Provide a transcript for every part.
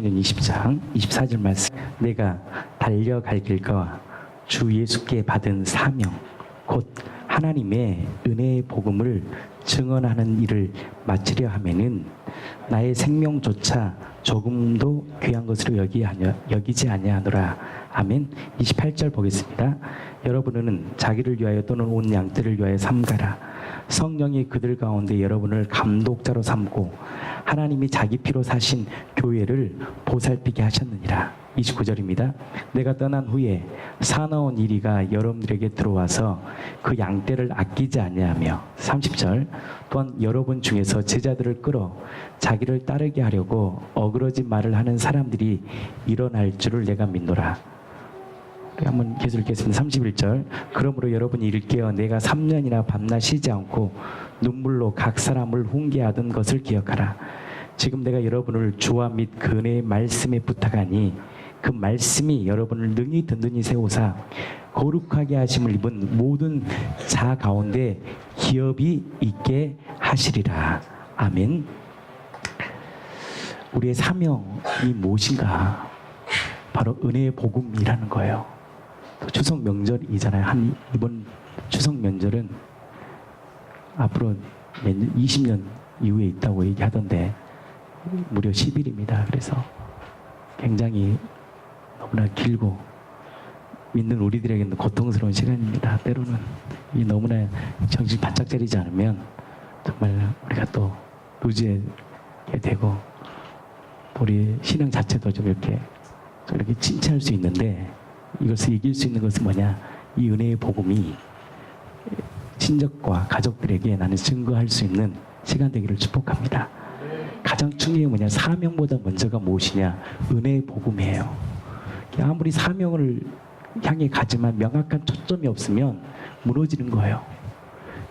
사도행전 20장 24절 말씀. 내가 달려갈 길과 주 예수께 받은 사명 곧 하나님의 은혜의 복음을 증언하는 일을 마치려 하면은 나의 생명조차 조금도 귀한 것으로 여기지 아니하노라. 아멘. 28절 보겠습니다. 여러분은 자기를 위하여 또는 온 양떼를 위하여 삼가라. 성령이 그들 가운데 여러분을 감독자로 삼고 하나님이 자기 피로 사신 교회를 보살피게 하셨느니라. 29절입니다. 내가 떠난 후에 사나운 이리가 여러분들에게 들어와서 그 양떼를 아끼지 아니하며 30절 또한 여러분 중에서 제자들을 끌어 자기를 따르게 하려고 어그러진 말을 하는 사람들이 일어날 줄을 내가 믿노라. 한번 계속 읽겠습니다. 31절 그러므로 여러분이 일깨어 내가 3년이나 밤낮 쉬지 않고 눈물로 각 사람을 훈계하던 것을 기억하라. 지금 내가 여러분을 주와 및 그네의 말씀에 부탁하니 그 말씀이 여러분을 능히 든든히 세우사 거룩하게 하심을 입은 모든 자 가운데 기업이 있게 하시리라. 아멘. 우리의 사명이 무엇인가? 바로 은혜의 복음이라는 거예요. 추석 명절이잖아요. 이번 추석 명절은 앞으로 20년 이후에 있다고 얘기하던데 무려 10일입니다. 그래서 굉장히 너무나 길고 믿는 우리들에게는 고통스러운 시간입니다. 때로는 이 너무나 정신 바짝 차리지 않으면 정말 우리가 또 루즈하게 되고 우리 신앙 자체도 좀 이렇게 침체할 수 있는데 이것을 이길 수 있는 것은 뭐냐? 이 은혜의 복음이 친척과 가족들에게 나는 증거할 수 있는 시간 되기를 축복합니다. 가장 중요한 게 뭐냐? 사명보다 먼저가 무엇이냐? 은혜의 복음이에요. 아무리 사명을 향해 가지만 명확한 초점이 없으면 무너지는 거예요.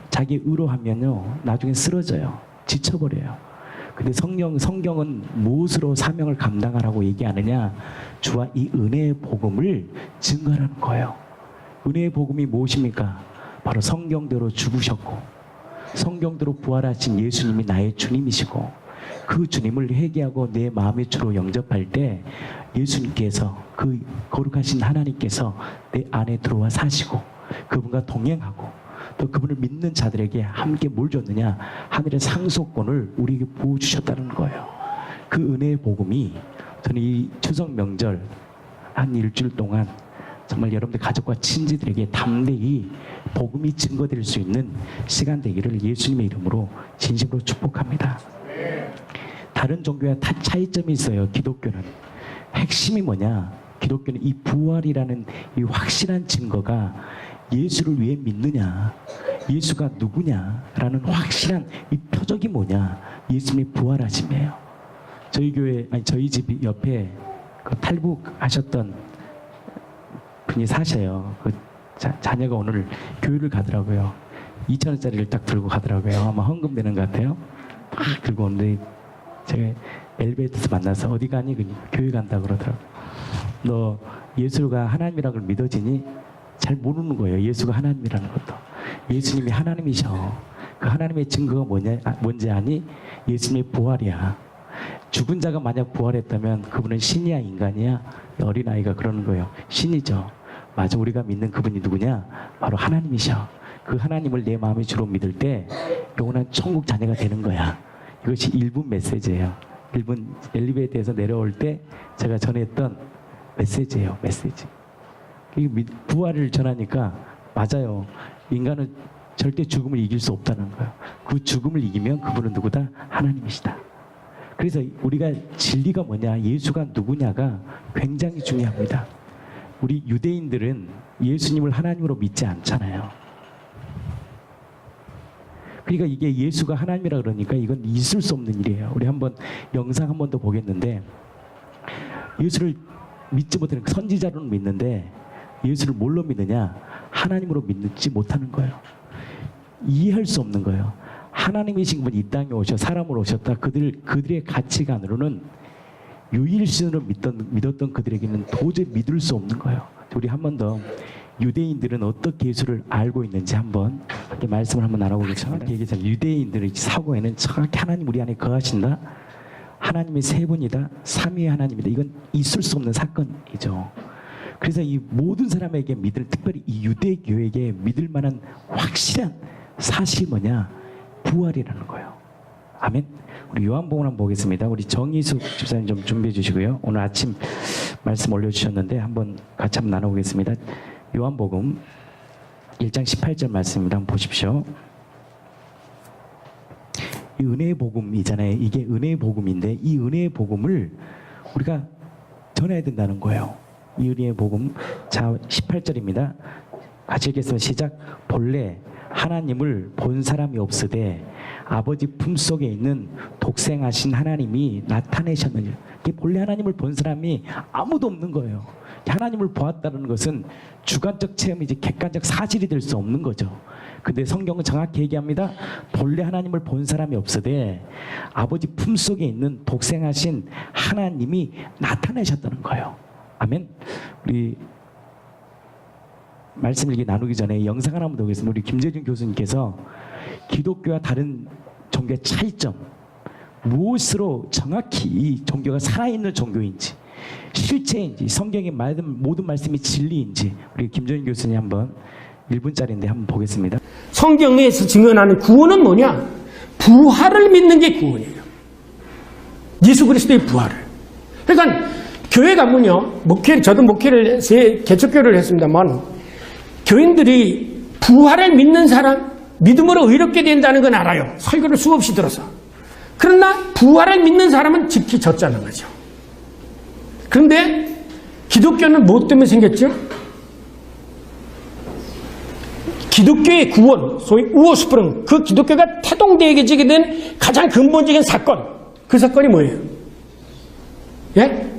자기 의로하면요 나중에 쓰러져요. 지쳐버려요. 근데 성경은 무엇으로 사명을 감당하라고 얘기하느냐? 주와 이 은혜의 복음을 증거하는 거예요. 은혜의 복음이 무엇입니까? 바로 성경대로 죽으셨고 성경대로 부활하신 예수님이 나의 주님이시고 그 주님을 회개하고 내 마음의 주로 영접할 때 예수님께서 그 거룩하신 하나님께서 내 안에 들어와 사시고 그분과 동행하고 또 그분을 믿는 자들에게 함께 뭘 줬느냐? 하늘의 상속권을 우리에게 부어주셨다는 거예요. 그 은혜의 복음이 저는 이 추석 명절 한 일주일 동안 정말 여러분들 가족과 친지들에게 담대히 복음이 증거될 수 있는 시간 되기를 예수님의 이름으로 진심으로 축복합니다. 다른 종교와 차이점이 있어요. 기독교는 핵심이 뭐냐? 기독교는 이 부활이라는 이 확실한 증거가 예수를 위해 믿느냐, 예수가 누구냐라는 확실한 이 표적이 뭐냐? 예수님이 부활하심이에요. 저희 집 옆에 그 탈북하셨던 분이 사셔요. 그 자녀가 오늘 교회를 가더라고요. 2,000원짜리를 딱 들고 가더라고요. 아마 헌금 되는 것 같아요. 막 들고 오는데 제가 엘리베이터에서 만나서 어디 가니? 교회 간다 그러더라고요. 너 예수가 하나님이라는 걸 믿어지니? 잘 모르는 거예요. 예수가 하나님이라는 것도. 예수님이 하나님이셔. 그 하나님의 증거가 뭔지 아니? 예수님의 부활이야. 죽은 자가 만약 부활했다면 그분은 신이야 인간이야? 어린아이가 그러는 거예요. 신이죠. 맞아. 우리가 믿는 그분이 누구냐? 바로 하나님이셔. 그 하나님을 내 마음의 주로 믿을 때 영원한 천국 자녀가 되는 거야. 이것이 1분 메시지예요. 1분 엘리베이터에서 내려올 때 제가 전했던 메시지예요. 메시지. 부활을 전하니까 맞아요. 인간은 절대 죽음을 이길 수 없다는 거예요. 그 죽음을 이기면 그분은 누구다? 하나님이시다. 그래서 우리가 진리가 뭐냐? 예수가 누구냐가 굉장히 중요합니다. 우리 유대인들은 예수님을 하나님으로 믿지 않잖아요. 그러니까 이게 예수가 하나님이라 그러니까 이건 있을 수 없는 일이에요. 우리 한번 영상 한 번 더 보겠는데 예수를 믿지 못하는 선지자로는 믿는데 예수를 뭘로 믿느냐? 하나님으로 믿지 못하는 거예요. 이해할 수 없는 거예요. 하나님이신 분이 이 땅에 오셔 사람으로 오셨다. 그들의 가치관으로는 유일신으로 믿었던 그들에게는 도저히 믿을 수 없는 거예요. 우리 한 번 더 유대인들은 어떻게 예수를 알고 있는지 한번 이렇게 말씀을 한번 나눠보겠습니다. 유대인들의 사고에는 정확히 하나님 우리 안에 거하신다. 하나님이 세 분이다, 삼위의 하나님이다. 이건 있을 수 없는 사건이죠. 그래서 이 모든 사람에게 특별히 이 유대교에게 믿을 만한 확실한 사실이 뭐냐? 부활이라는 거예요. 아멘. 우리 요한복음 한번 보겠습니다. 우리 정희숙 집사님 좀 준비해 주시고요. 오늘 아침 말씀 올려주셨는데 한번 같이 한번 나눠보겠습니다. 요한복음 1장 18절 말씀입니다. 한번 보십시오. 이 은혜의 복음이잖아요. 이게 은혜의 복음인데 이 은혜의 복음을 우리가 전해야 된다는 거예요. 이 은혜의 복음. 자, 18절입니다. 같이 읽겠습니다. 시작. 본래 하나님을 본 사람이 없으되 아버지 품속에 있는 독생하신 하나님이 나타내셨느니라. 이게 본래 하나님을 본 사람이 아무도 없는 거예요. 하나님을 보았다는 것은 주관적 체험이지 객관적 사실이 될 수 없는 거죠. 근데 성경은 정확히 얘기합니다. 본래 하나님을 본 사람이 없으되 아버지 품속에 있는 독생하신 하나님이 나타내셨다는 거예요. 아멘. 우리 말씀을 이렇게 나누기 전에 영상 하나 한번 보겠습니다. 우리 김재준 교수님께서 기독교와 다른 종교의 차이점, 무엇으로 정확히 이 종교가 살아있는 종교인지, 실체인지, 성경의 모든 말씀이 진리인지 우리 김재준 교수님 한번 1분짜리인데 한번 보겠습니다. 성경에서 증언하는 구원은 뭐냐? 부활을 믿는 게 구원이에요. 예수 그리스도의 부활을. 그러니까 교회 가면요, 저도 목회를 개척교회를 했습니다만 교인들이 부활을 믿는 사람, 믿음으로 의롭게 된다는 건 알아요. 설교를 수없이 들어서. 그러나 부활을 믿는 사람은 지키졌다는 거죠. 그런데 기독교는 무엇 때문에 생겼죠? 기독교의 구원, 소위 우어스프릉, 그 기독교가 태동되게 된 가장 근본적인 사건, 그 사건이 뭐예요? 예?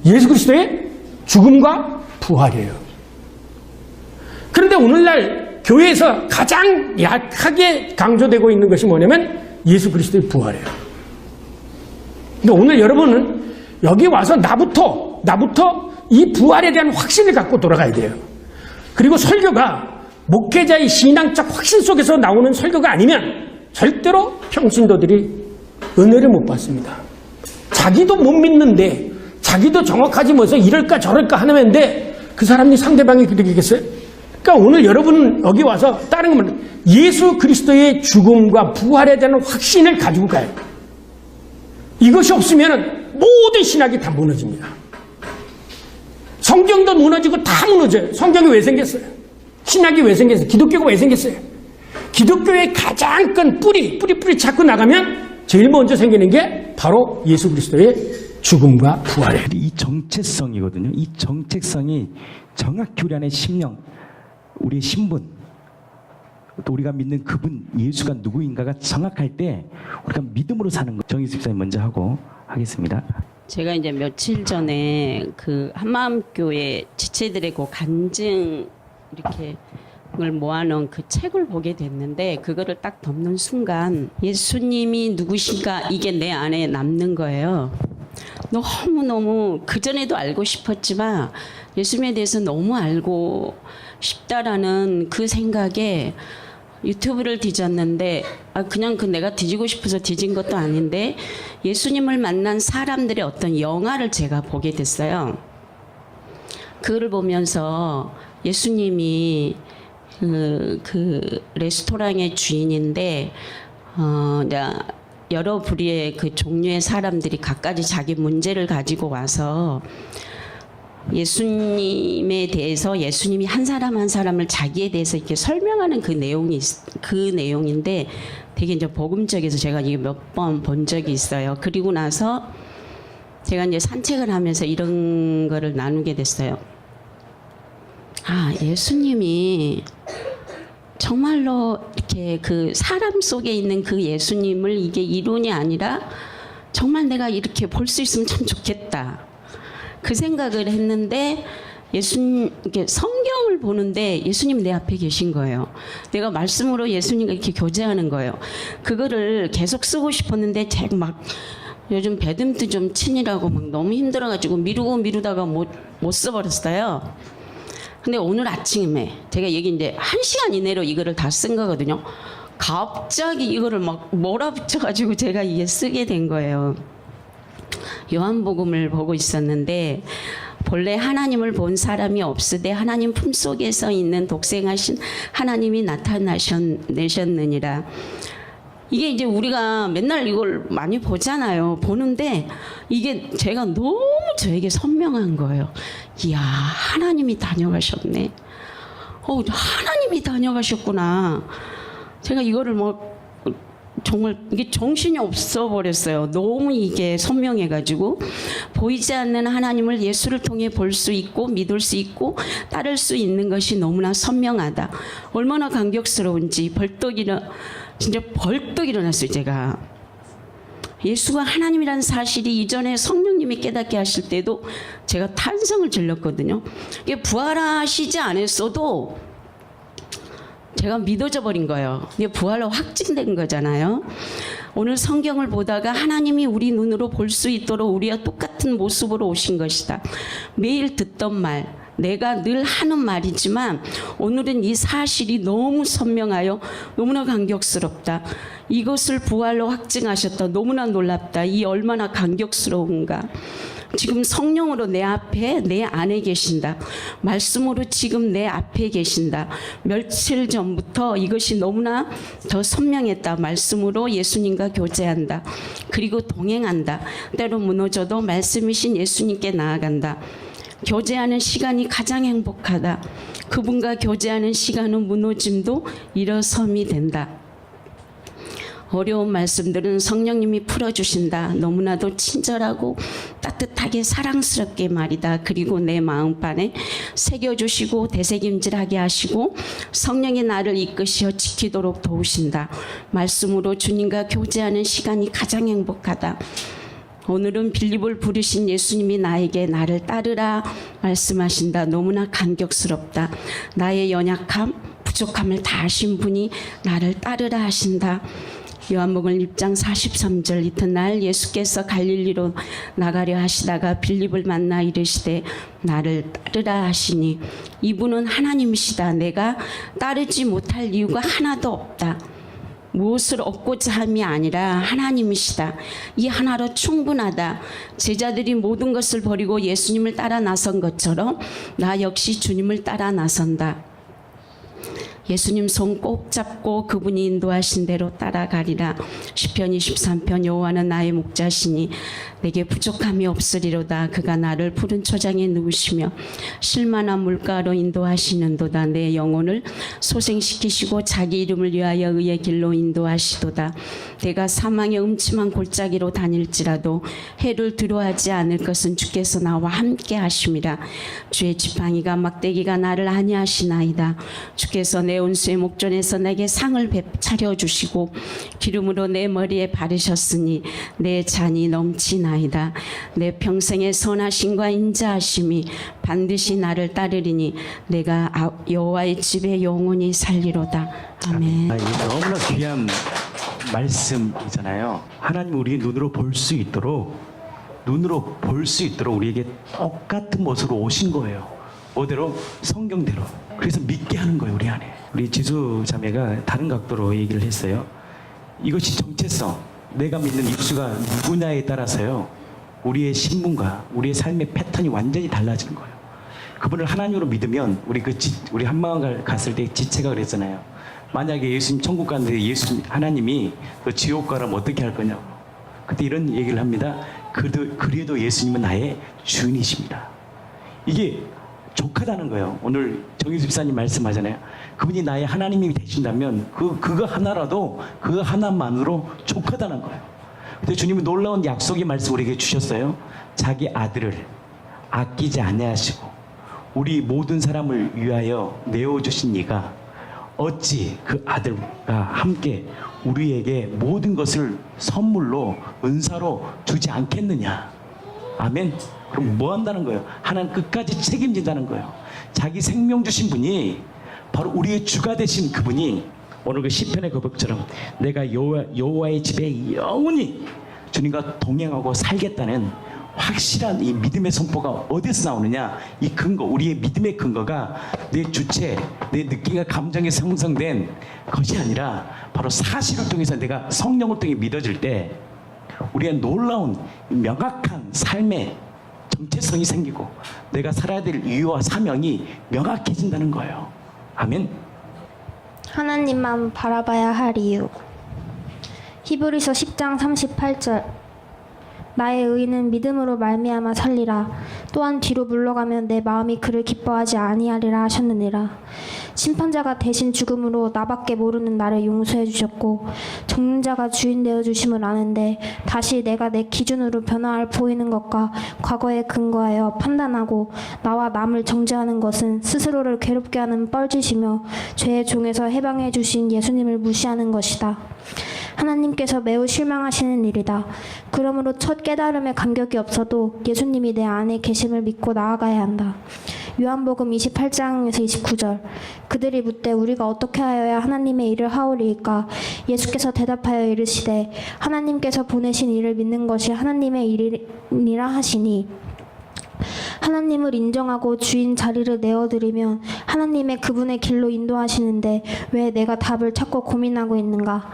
예수 그리스도의 죽음과 부활이에요. 그런데 오늘날 교회에서 가장 약하게 강조되고 있는 것이 뭐냐면 예수 그리스도의 부활이에요. 근데 오늘 여러분은 여기 와서 나부터 이 부활에 대한 확신을 갖고 돌아가야 돼요. 그리고 설교가 목회자의 신앙적 확신 속에서 나오는 설교가 아니면 절대로 평신도들이 은혜를 못 받습니다. 자기도 못 믿는데, 자기도 정확하지 못해서 이럴까 저럴까 하는데 그 사람이 상대방이 그러겠어요? 그러니까 오늘 여러분은 여기 와서 다른 건 예수 그리스도의 죽음과 부활에 대한 확신을 가지고 가요. 이것이 없으면 모든 신학이 다 무너집니다. 성경도 무너지고 다 무너져요. 성경이 왜 생겼어요? 신학이 왜 생겼어요? 기독교가 왜 생겼어요? 기독교의 가장 큰 뿌리 찾고 나가면 제일 먼저 생기는 게 바로 예수 그리스도의 죽음과 부활이에요. 이 정체성이거든요. 이 정체성이 정확히 우리 안에 심령, 우리의 신분, 또 우리가 믿는 그분 예수가 누구인가가 정확할 때 우리가 믿음으로 사는 거. 정희수 집사님 먼저 하고 하겠습니다. 제가 이제 며칠 전에 그 한마음교회 지체들의 그 간증 이렇게 을 모아놓은 그 책을 보게 됐는데 그거를 딱 덮는 순간 예수님이 누구신가 이게 내 안에 남는 거예요. 너무너무 그전에도 알고 싶었지만 예수님에 대해서 너무 알고 싶다라는 그 생각에 유튜브를 뒤졌는데 그냥 내가 뒤지고 싶어서 뒤진 것도 아닌데 예수님을 만난 사람들의 어떤 영화를 제가 보게 됐어요. 그거를 보면서 예수님이 그 레스토랑의 주인인데 여러 부류의 그 종류의 사람들이 각가지 자기 문제를 가지고 와서 예수님에 대해서 예수님이 한 사람 한 사람을 자기에 대해서 이렇게 설명하는 그 내용인데 되게 이제 복음적에서 제가 이게 몇 번 본 적이 있어요. 그리고 나서 제가 이제 산책을 하면서 이런 거를 나누게 됐어요. 예수님이 정말로 이렇게 그 사람 속에 있는 그 예수님을 이게 이론이 아니라 정말 내가 이렇게 볼 수 있으면 참 좋겠다. 그 생각을 했는데 이렇게 성경을 보는데 예수님이 내 앞에 계신 거예요. 내가 말씀으로 예수님과 이렇게 교제하는 거예요. 그거를 계속 쓰고 싶었는데 제가 막 요즘 배듬도 좀 치느라고 막 너무 힘들어가지고 미루다가 못 써버렸어요. 근데 오늘 아침에 제가 여기 이제 1시간 이내로 이거를 다 쓴 거거든요. 갑자기 이거를 막 몰아붙여가지고 제가 이게 쓰게 된 거예요. 요한복음을 보고 있었는데 본래 하나님을 본 사람이 없으되 하나님 품속에서 있는 독생하신 하나님이 나타내셨느니라. 이게 이제 우리가 맨날 이걸 많이 보잖아요. 보는데 이게 제가 너무 저에게 선명한 거예요. 이야, 하나님이 다녀가셨네. 하나님이 다녀가셨구나. 제가 이거를 정말 이게 정신이 없어 버렸어요. 너무 이게 선명해가지고 보이지 않는 하나님을 예수를 통해 볼 수 있고 믿을 수 있고 따를 수 있는 것이 너무나 선명하다. 얼마나 감격스러운지 진짜 벌떡 일어났어요. 제가 예수가 하나님이라는 사실이 이전에 성령님이 깨닫게 하실 때도 제가 탄성을 질렀거든요. 이게 부활하시지 않았어도 제가 믿어져 버린 거예요. 이게 부활로 확증된 거잖아요. 오늘 성경을 보다가 하나님이 우리 눈으로 볼 수 있도록 우리와 똑같은 모습으로 오신 것이다. 매일 듣던 말, 내가 늘 하는 말이지만 오늘은 이 사실이 너무 선명하여 너무나 감격스럽다. 이것을 부활로 확증하셨다. 너무나 놀랍다. 이 얼마나 감격스러운가. 지금 성령으로 내 앞에 내 안에 계신다. 말씀으로 지금 내 앞에 계신다. 며칠 전부터 이것이 너무나 더 선명했다. 말씀으로 예수님과 교제한다. 그리고 동행한다. 때로 무너져도 말씀이신 예수님께 나아간다. 교제하는 시간이 가장 행복하다. 그분과 교제하는 시간은 무너짐도 일어섬이 된다. 어려운 말씀들은 성령님이 풀어주신다. 너무나도 친절하고 따뜻하게 사랑스럽게 말이다. 그리고 내 마음판에 새겨주시고 되새김질하게 하시고 성령이 나를 이끄시어 지키도록 도우신다. 말씀으로 주님과 교제하는 시간이 가장 행복하다. 오늘은 빌립을 부르신 예수님이 나에게 나를 따르라 말씀하신다. 너무나 감격스럽다. 나의 연약함, 부족함을 다 아신 분이 나를 따르라 하신다. 요한복음 6장 43절 이튿날 예수께서 갈릴리로 나가려 하시다가 빌립을 만나 이르시되 나를 따르라 하시니 이분은 하나님이시다. 내가 따르지 못할 이유가 하나도 없다. 무엇을 얻고자 함이 아니라 하나님이시다. 이 하나로 충분하다. 제자들이 모든 것을 버리고 예수님을 따라 나선 것처럼 나 역시 주님을 따라 나선다. 예수님 손 꼭 잡고 그분이 인도하신 대로 따라가리라. 시편 23편 여호와는 나의 목자시니 내게 부족함이 없으리로다. 그가 나를 푸른 초장에 누우시며 실만한 물가로 인도하시는도다. 내 영혼을 소생시키시고 자기 이름을 위하여 의의 길로 인도하시도다. 내가 사망의 음침한 골짜기로 다닐지라도 해를 두려워하지 않을 것은 주께서 나와 함께 하심이라. 주의 지팡이가 막대기가 나를 안위하시나이다. 주께서 내 온수의 목전에서 내게 상을 차려주시고 기름으로 내 머리에 바르셨으니 내 잔이 넘치나이다. 내 평생의 선하심과 인자하심이 반드시 나를 따르리니 내가 여호와의 집에 영원히 살리로다. 아멘. 이게 너무나 귀한 말씀이잖아요. 하나님 우리 눈으로 볼 수 있도록 우리에게 똑같은 모습으로 오신 거예요. 뭐대로? 성경대로. 그래서 믿게 하는 거예요. 우리 안에. 우리 지수 자매가 다른 각도로 얘기를 했어요. 이것이 정체성, 내가 믿는 입수가 누구냐에 따라서요, 우리의 신분과 우리의 삶의 패턴이 완전히 달라지는 거예요. 그분을 하나님으로 믿으면 우리 한마음 갔을 때 지체가 그랬잖아요. 만약에 예수님 천국 갔는데 하나님이 너 지옥 가라면 어떻게 할 거냐고. 그때 이런 얘기를 합니다. 그래도 예수님은 나의 주인이십니다. 이게 족하다는 거예요. 오늘 정희수 집사님 말씀하잖아요. 그분이 나의 하나님이 되신다면 그거 하나라도 그거 하나만으로 족하다는 거예요. 근데 주님은 놀라운 약속의 말씀 우리에게 주셨어요. 자기 아들을 아끼지 아니하시고 우리 모든 사람을 위하여 내어주신 이가 어찌 그 아들과 함께 우리에게 모든 것을 선물로 은사로 주지 않겠느냐. 아멘. 그럼 뭐 한다는 거예요? 하나님 끝까지 책임진다는 거예요. 자기 생명 주신 분이 바로 우리의 주가 되신 그분이 오늘 그 시편의 고백처럼 내가 여호와의 집에 영원히 주님과 동행하고 살겠다는 확실한 이 믿음의 선포가 어디서 나오느냐? 이 근거, 우리의 믿음의 근거가 내 주체, 내 느낌과 감정에 형성된 것이 아니라 바로 사실을 통해서 내가 성령을 통해 믿어질 때 우리의 놀라운 명확한 삶의 정체성이 생기고 내가 살아야 될 이유와 사명이 명확해진다는 거예요. 아멘. 하나님만 바라봐야 할 이유. 히브리서 10장 38절. 나의 의인은 믿음으로 말미암아 살리라. 또한 뒤로 물러가면 내 마음이 그를 기뻐하지 아니하리라 하셨느니라. 심판자가 대신 죽음으로 나밖에 모르는 나를 용서해 주셨고 적는 자가 주인 되어 주심을 아는데 다시 내가 내 기준으로 변화할 보이는 것과 과거에 근거하여 판단하고 나와 남을 정죄하는 것은 스스로를 괴롭게 하는 뻘짓이며 죄의 종에서 해방해 주신 예수님을 무시하는 것이다. 하나님께서 매우 실망하시는 일이다. 그러므로 첫 깨달음에 감격이 없어도 예수님이 내 안에 계심을 믿고 나아가야 한다. 요한복음 28장에서 29절. 그들이 묻되 우리가 어떻게 하여야 하나님의 일을 하오리이까? 예수께서 대답하여 이르시되 하나님께서 보내신 일을 믿는 것이 하나님의 일이라 하시니 하나님을 인정하고 주인 자리를 내어드리면 하나님의 그분의 길로 인도하시는데 왜 내가 답을 찾고 고민하고 있는가?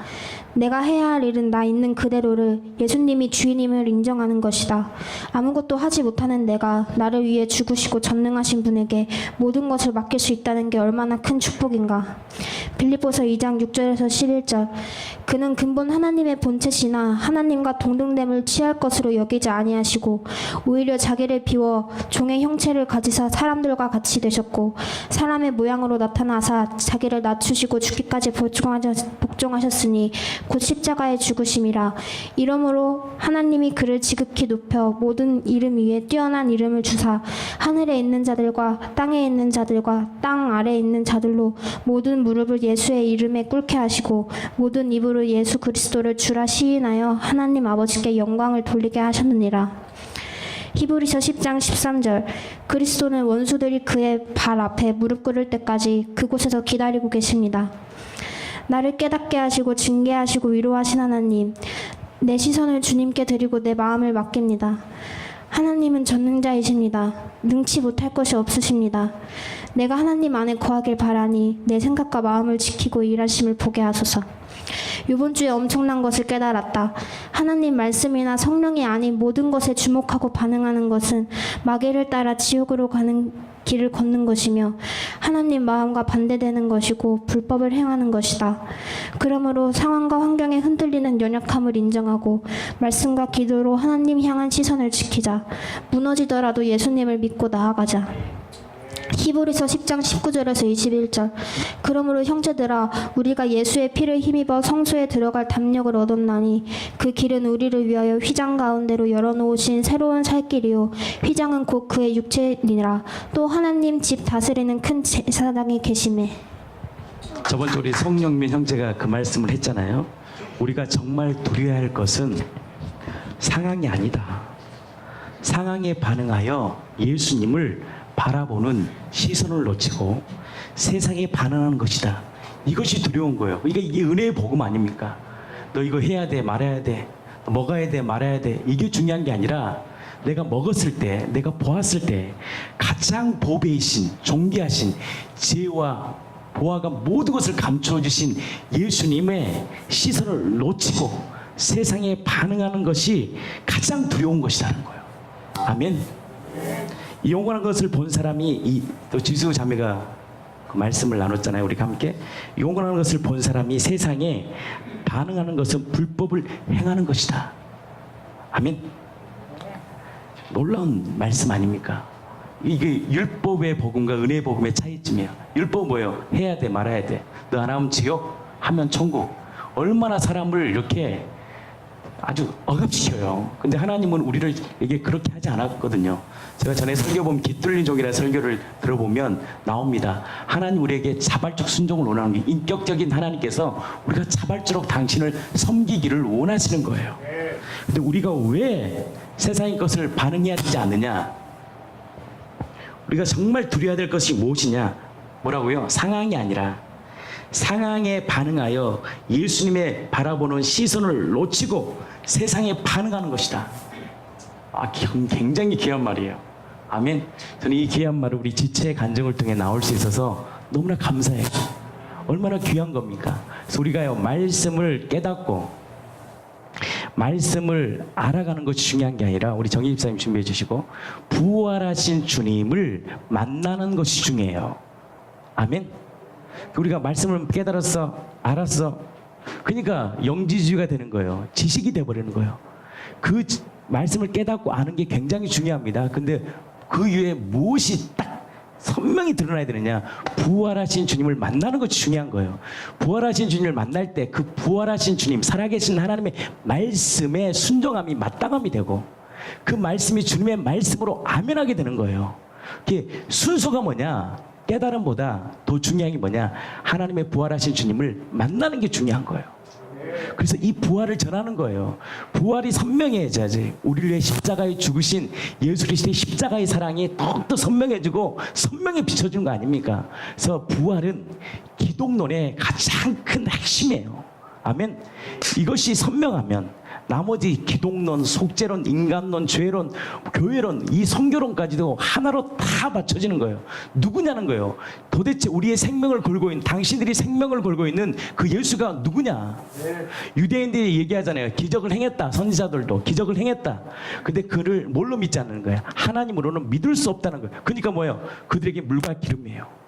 내가 해야 할 일은 나 있는 그대로를 예수님이 주인임을 인정하는 것이다. 아무것도 하지 못하는 내가 나를 위해 죽으시고 전능하신 분에게 모든 것을 맡길 수 있다는 게 얼마나 큰 축복인가. 빌립보서 2장 6절에서 11절. 그는 근본 하나님의 본체시나 하나님과 동등됨을 취할 것으로 여기지 아니하시고 오히려 자기를 비워 종의 형체를 가지사 사람들과 같이 되셨고 사람의 모양으로 나타나사 자기를 낮추시고 죽기까지 복종하셨으니 곧 십자가에 죽으심이라. 이러므로 하나님이 그를 지극히 높여 모든 이름 위에 뛰어난 이름을 주사 하늘에 있는 자들과 땅에 있는 자들과 땅 아래에 있는 자들로 모든 무릎을 예수의 이름에 꿇게 하시고 모든 입으로 예수 그리스도를 주라 시인하여 하나님 아버지께 영광을 돌리게 하셨느니라. 히브리서 10장 13절. 그리스도는 원수들이 그의 발 앞에 무릎 꿇을 때까지 그곳에서 기다리고 계십니다. 나를 깨닫게 하시고 징계하시고 위로하신 하나님, 내 시선을 주님께 드리고 내 마음을 맡깁니다. 하나님은 전능자이십니다. 능치 못할 것이 없으십니다. 내가 하나님 안에 거하길 바라니 내 생각과 마음을 지키고 일하심을 보게 하소서. 이번 주에 엄청난 것을 깨달았다. 하나님 말씀이나 성령이 아닌 모든 것에 주목하고 반응하는 것은 마귀를 따라 지옥으로 가는 길을 걷는 것이며 하나님 마음과 반대되는 것이고 불법을 행하는 것이다. 그러므로 상황과 환경에 흔들리는 연약함을 인정하고 말씀과 기도로 하나님 향한 시선을 지키자. 무너지더라도 예수님을 믿고 나아가자. 히브리서 10장 19절에서 21절. 그러므로 형제들아 우리가 예수의 피를 힘입어 성소에 들어갈 담력을 얻었나니 그 길은 우리를 위하여 휘장 가운데로 열어놓으신 새로운 살 길이요 휘장은 곧 그의 육체니라. 또 하나님 집 다스리는 큰 제사장이 계시매. 저번 주 우리 송영민 형제가 그 말씀을 했잖아요. 우리가 정말 두려워야 할 것은 상황이 아니다. 상황에 반응하여 예수님을 바라보는 시선을 놓치고 세상에 반응하는 것이다. 이것이 두려운 거예요. 이게 은혜의 복음 아닙니까? 너 이거 해야 돼, 말아야 돼, 먹어야 돼, 말아야 돼. 이게 중요한 게 아니라 내가 먹었을 때, 내가 보았을 때 가장 보배이신, 존귀하신 지혜와 보아가 모든 것을 감추어 주신 예수님의 시선을 놓치고 세상에 반응하는 것이 가장 두려운 것이라는 거예요. 아멘. 이 영원한 것을 본 사람이 또 지수 자매가 그 말씀을 나눴잖아요. 우리 함께 영원한 것을 본 사람이 세상에 반응하는 것은 불법을 행하는 것이다. 아멘. 놀라운 말씀 아닙니까? 이게 율법의 복음과 은혜의 복음의 차이점이에요. 율법 뭐예요? 해야 돼, 말아야 돼. 너 안 하면 지옥, 하면 천국. 얼마나 사람을 이렇게 아주 억압시켜요. 근데 하나님은 우리를 이게 그렇게 하지 않았거든요. 제가 전에 설교 보면 깃들린 종이라는 설교를 들어보면 나옵니다. 하나님 우리에게 자발적 순종을 원하는 게 인격적인 하나님께서 우리가 자발적으로 당신을 섬기기를 원하시는 거예요. 근데 우리가 왜 세상의 것을 반응해야 되지 않느냐? 우리가 정말 두려워야 될 것이 무엇이냐? 뭐라고요? 상황이 아니라 상황에 반응하여 예수님의 바라보는 시선을 놓치고 세상에 반응하는 것이다. 굉장히 귀한 말이에요. 아멘. 저는 이 귀한 말을 우리 지체의 간증을 통해 나올 수 있어서 너무나 감사해요. 얼마나 귀한 겁니까? 그래서 우리가요 말씀을 깨닫고 말씀을 알아가는 것이 중요한 게 아니라 우리 정희 집사님 준비해 주시고 부활하신 주님을 만나는 것이 중요해요. 아멘. 우리가 말씀을 깨달았어, 알았어. 그러니까 영지주의가 되는 거예요. 지식이 돼버리는 거예요. 그 말씀을 깨닫고 아는 게 굉장히 중요합니다. 근데 그 이후에 무엇이 딱 선명히 드러나야 되느냐? 부활하신 주님을 만나는 것이 중요한 거예요. 부활하신 주님을 만날 때 그 부활하신 주님, 살아계신 하나님의 말씀에 순종함이 마땅함이 되고 그 말씀이 주님의 말씀으로 아멘하게 되는 거예요. 그게 순서가 뭐냐? 깨달음보다 더 중요한 게 뭐냐? 하나님의 부활하신 주님을 만나는 게 중요한 거예요. 그래서 이 부활을 전하는 거예요. 부활이 선명해져야지. 우리를 위해 십자가에 죽으신 예수 그리스도의 십자가의 사랑이 더욱더 선명해지고 선명히 비춰주는 거 아닙니까? 그래서 부활은 기독론의 가장 큰 핵심이에요. 아멘. 이것이 선명하면 나머지 기독론, 속죄론, 인간론, 죄론, 교회론, 이 성교론까지도 하나로 다 맞춰지는 거예요. 누구냐는 거예요. 도대체 우리의 생명을 걸고 있는, 당신들이 생명을 걸고 있는 그 예수가 누구냐. 유대인들이 얘기하잖아요. 기적을 행했다. 선지자들도 기적을 행했다. 근데 그를 뭘로 믿지 않는 거야? 하나님으로는 믿을 수 없다는 거예요. 그러니까 뭐예요? 그들에게 물과 기름이에요.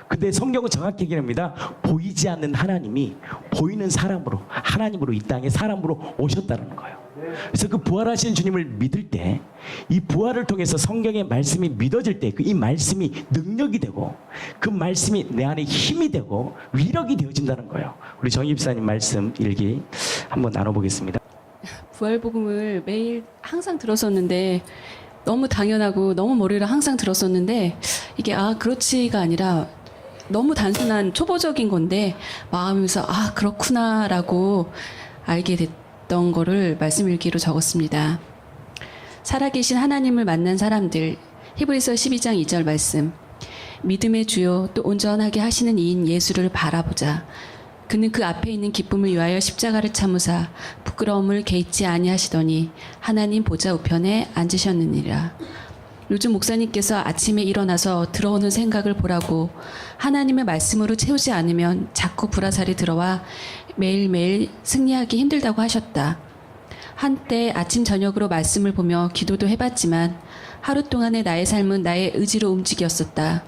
근데 성경은 정확히 얘기합니다. 보이지 않는 하나님이 보이는 사람으로, 하나님으로 이 땅에 사람으로 오셨다는 거예요. 그래서 그 부활하신 주님을 믿을 때 이 부활을 통해서 성경의 말씀이 믿어질 때 이 말씀이 능력이 되고 그 말씀이 내 안에 힘이 되고 위력이 되어진다는 거예요. 우리 정희 집사님 말씀 일기 한번 나눠보겠습니다. 부활복음을 매일 항상 들었었는데 너무 당연하고 너무 머리를 항상 들었었는데 이게 그렇지가 아니라 너무 단순한 초보적인 건데 마음에서 그렇구나라고 알게 됐던 거를 말씀 일기로 적었습니다. 살아계신 하나님을 만난 사람들, 히브리서 12장 2절 말씀. 믿음의 주요 또 온전하게 하시는 이인 예수를 바라보자. 그는 그 앞에 있는 기쁨을 위하여 십자가를 참으사 부끄러움을 개의치 아니하시더니 하나님 보좌 우편에 앉으셨느니라. 요즘 목사님께서 아침에 일어나서 들어오는 생각을 보라고 하나님의 말씀으로 채우지 않으면 자꾸 불화살이 들어와 매일매일 승리하기 힘들다고 하셨다. 한때 아침 저녁으로 말씀을 보며 기도도 해봤지만 하루 동안의 나의 삶은 나의 의지로 움직였었다.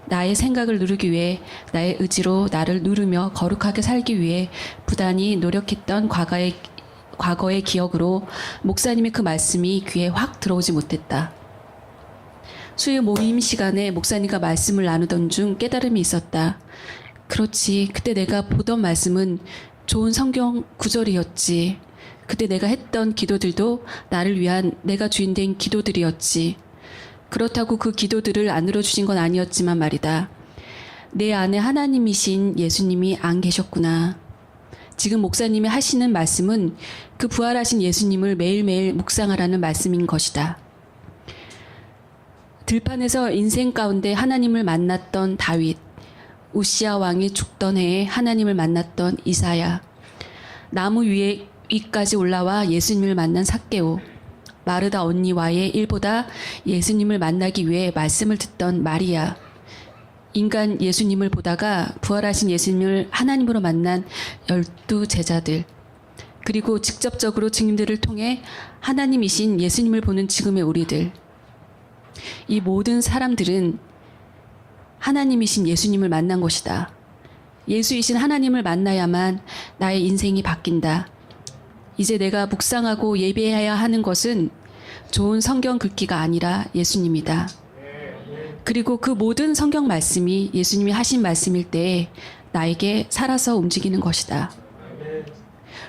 나의 생각을 누르기 위해 나의 의지로 나를 누르며 거룩하게 살기 위해 부단히 노력했던 과거의 기억으로 목사님의 그 말씀이 귀에 확 들어오지 못했다. 수요 모임 시간에 목사님과 말씀을 나누던 중 깨달음이 있었다. 그렇지, 그때 내가 보던 말씀은 좋은 성경 구절이었지. 그때 내가 했던 기도들도 나를 위한 내가 주인된 기도들이었지. 그렇다고 그 기도들을 안 들어주신 건 아니었지만 말이다. 내 안에 하나님이신 예수님이 안 계셨구나. 지금 목사님이 하시는 말씀은 그 부활하신 예수님을 매일매일 묵상하라는 말씀인 것이다. 들판에서 인생 가운데 하나님을 만났던 다윗, 우시아 왕이 죽던 해에 하나님을 만났던 이사야, 나무 위까지 올라와 예수님을 만난 삭개오, 마르다 언니와의 일보다 예수님을 만나기 위해 말씀을 듣던 마리아, 인간 예수님을 보다가 부활하신 예수님을 하나님으로 만난 12 제자들, 그리고 직접적으로 증인들을 통해 하나님이신 예수님을 보는 지금의 우리들. 이 모든 사람들은 하나님이신 예수님을 만난 것이다. 예수이신 하나님을 만나야만 나의 인생이 바뀐다. 이제 내가 묵상하고 예배해야 하는 것은 좋은 성경 긁기가 아니라 예수님이다. 그리고 그 모든 성경 말씀이 예수님이 하신 말씀일 때 나에게 살아서 움직이는 것이다.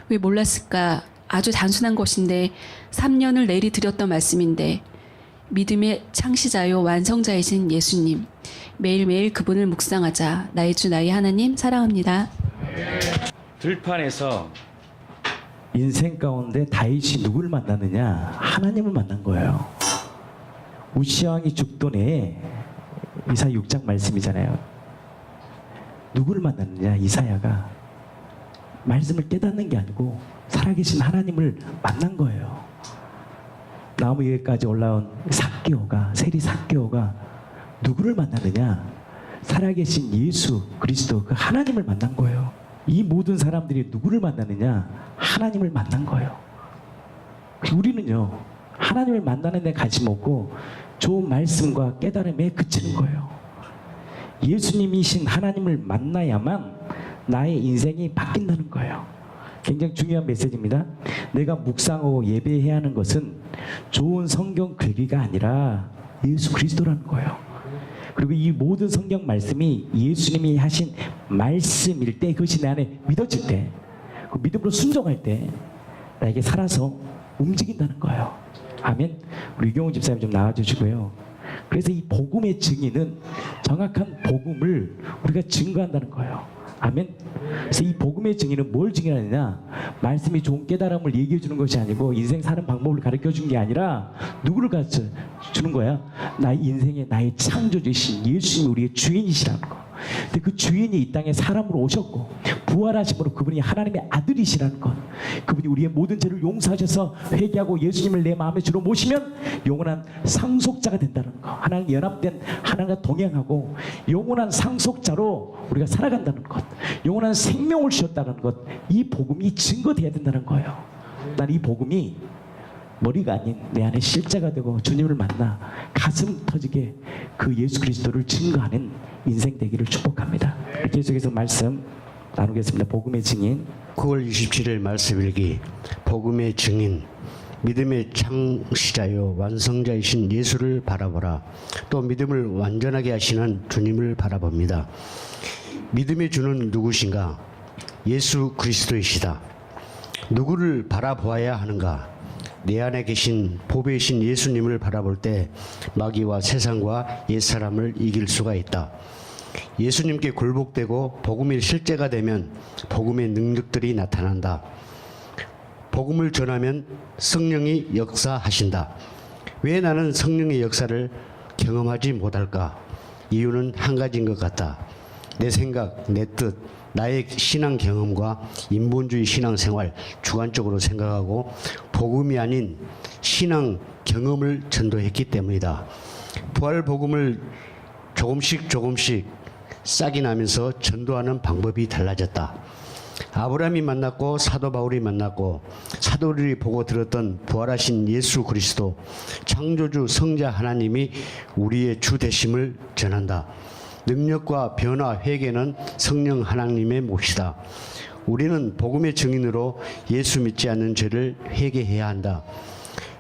왜 몰랐을까? 아주 단순한 것인데 3년을 내리 드렸던 말씀인데 믿음의 창시자요 완성자이신 예수님, 매일매일 그분을 묵상하자. 나의 주 나의 하나님 사랑합니다. 들판에서 인생 가운데 다윗이 누구를 만났느냐? 하나님을 만난 거예요. 우시아 왕이 죽던 해에 이사야 6장 말씀이잖아요. 누구를 만났느냐? 이사야가 말씀을 깨닫는 게 아니고 살아계신 하나님을 만난 거예요. 나무 위에까지 올라온 세리 삭개오가 누구를 만났느냐? 살아계신 예수 그리스도 그 하나님을 만난 거예요. 이 모든 사람들이 누구를 만났느냐? 하나님을 만난 거예요. 우리는요, 하나님을 만나는 데 관심 없고 좋은 말씀과 깨달음에 그치는 거예요. 예수님이신 하나님을 만나야만 나의 인생이 바뀐다는 거예요. 굉장히 중요한 메시지입니다. 내가 묵상하고 예배해야 하는 것은 좋은 성경 글귀가 아니라 예수 그리스도라는 거예요. 그리고 이 모든 성경 말씀이 예수님이 하신 말씀일 때, 그것이 내 안에 믿어질 때, 그 믿음으로 순종할 때 나에게 살아서 움직인다는 거예요. 아멘. 우리 유경훈 집사님 좀 나와주시고요. 그래서 이 복음의 증인은 정확한 복음을 우리가 증거한다는 거예요. 아멘. 그래서 이 복음의 증인은 뭘 증인하느냐? 말씀이 좋은 깨달음을 얘기해 주는 것이 아니고 인생 사는 방법을 가르쳐 준 게 아니라 누구를 가르쳐 주는 거야? 나의 인생의 나의 창조주이신 예수님이 우리의 주인이시라는 거. 근데 그 주인이 이 땅에 사람으로 오셨고 부활하심으로 그분이 하나님의 아들이시라는 것, 그분이 우리의 모든 죄를 용서하셔서 회개하고 예수님을 내 마음의 주로 모시면 영원한 상속자가 된다는 것, 하나님 연합된 하나님과 동행하고 영원한 상속자로 우리가 살아간다는 것, 영원한 생명을 주셨다는 것, 이 복음이 증거돼야 된다는 거예요. 난 이 복음이 머리가 아닌 내 안에 실제가 되고 주님을 만나 가슴 터지게 그 예수 그리스도를 증거하는 인생 되기를 축복합니다. 계속해서 말씀 나누겠습니다. 복음의 증인. 9월 27일 말씀 일기. 복음의 증인. 믿음의 창시자요 완성자이신 예수를 바라보라. 또 믿음을 완전하게 하시는 주님을 바라봅니다. 믿음의 주는 누구신가? 예수 그리스도이시다. 누구를 바라보아야 하는가? 내 안에 계신 보배이신 예수님을 바라볼 때 마귀와 세상과 옛사람을 이길 수가 있다. 예수님께 굴복되고 복음이 실제가 되면 복음의 능력들이 나타난다. 복음을 전하면 성령이 역사하신다. 왜 나는 성령의 역사를 경험하지 못할까? 이유는 한 가지인 것 같다. 내 생각, 내 뜻, 나의 신앙 경험과 인본주의 신앙생활 주관적으로 생각하고 복음이 아닌 신앙 경험을 전도했기 때문이다. 부활 복음을 조금씩 싹이 나면서 전도하는 방법이 달라졌다. 아브라함이 만났고 사도 바울이 만났고 사도들이 보고 들었던 부활하신 예수 그리스도 창조주 성자 하나님이 우리의 주 되심을 전한다. 능력과 변화, 회개는 성령 하나님의 몫이다. 우리는 복음의 증인으로 예수 믿지 않는 죄를 회개해야 한다.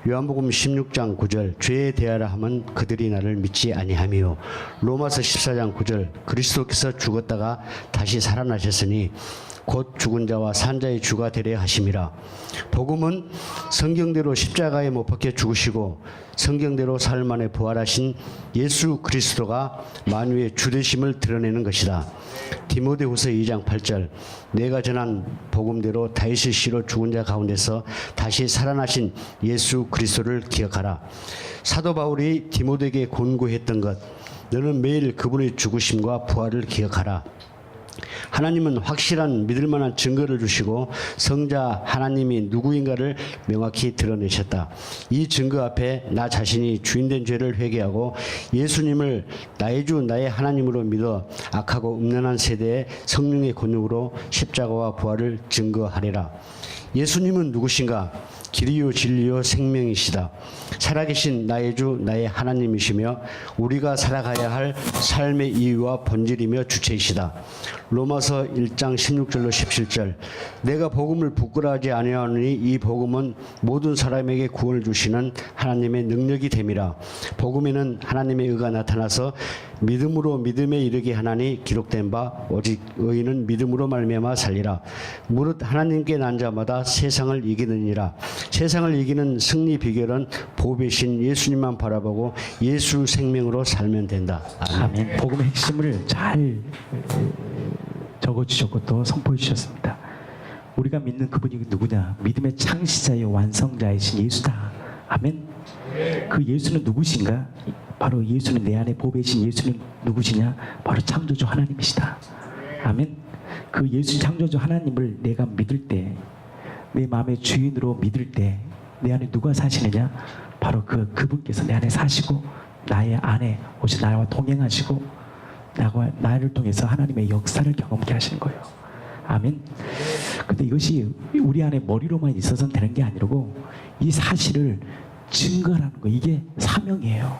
요한복음 16장 9절 죄에 대하라 하면 그들이 나를 믿지 아니하며 로마서 14장 9절 그리스도께서 죽었다가 다시 살아나셨으니 곧 죽은 자와 산 자의 주가 되려 하심이라. 복음은 성경대로 십자가에 못 박혀 죽으시고 성경대로 사흘 만에 부활하신 예수 그리스도가 만유의 주 되심을 드러내는 것이다. 디모데후서 2장 8절 내가 전한 복음대로 다윗의 씨로 죽은 자 가운데서 다시 살아나신 예수 그리스도를 기억하라. 사도 바울이 디모데에게 권고했던 것, 너는 매일 그분의 죽으심과 부활을 기억하라. 하나님은 확실한 믿을 만한 증거를 주시고 성자 하나님이 누구인가를 명확히 드러내셨다. 이 증거 앞에 나 자신이 주인된 죄를 회개하고 예수님을 나의 주 나의 하나님으로 믿어 악하고 음란한 세대에 성령의 권능으로 십자가와 부활을 증거하리라. 예수님은 누구신가? 길이요 진리요 생명이시다. 살아계신 나의 주 나의 하나님이시며 우리가 살아가야 할 삶의 이유와 본질이며 주체이시다. 로마서 1장 16절로 17절 내가 복음을 부끄러워하지 아니하노니 이 복음은 모든 사람에게 구원을 주시는 하나님의 능력이 됨이라. 복음에는 하나님의 의가 나타나서 믿음으로 믿음에 이르게 하나니 기록된 바 오직 의인은 믿음으로 말미암아 살리라. 무릇 하나님께 난 자마다 세상을 이기느니라. 세상을 이기는 승리 비결은 보배신 예수님만 바라보고 예수 생명으로 살면 된다. 아멘. 아멘. 복음의 핵심을 잘 적어주셨고 또 선포해 주셨습니다. 우리가 믿는 그분이 누구냐? 믿음의 창시자요 완성자이신 예수다. 아멘. 그 예수는 누구신가? 바로 예수는 내 안에 보배신 예수는 누구시냐? 바로 창조주 하나님이시다. 아멘. 그 예수 창조주 하나님을 내가 믿을 때, 내 마음의 주인으로 믿을 때 내 안에 누가 사시느냐? 바로 그분께서 내 안에 사시고 나의 안에 오시 나와 동행하시고 나를 통해서 하나님의 역사를 경험케 하시는 거예요. 아멘. 근데 이것이 우리 안에 머리로만 있어서는 되는 게 아니고 이 사실을 증거하는 거, 이게 사명이에요.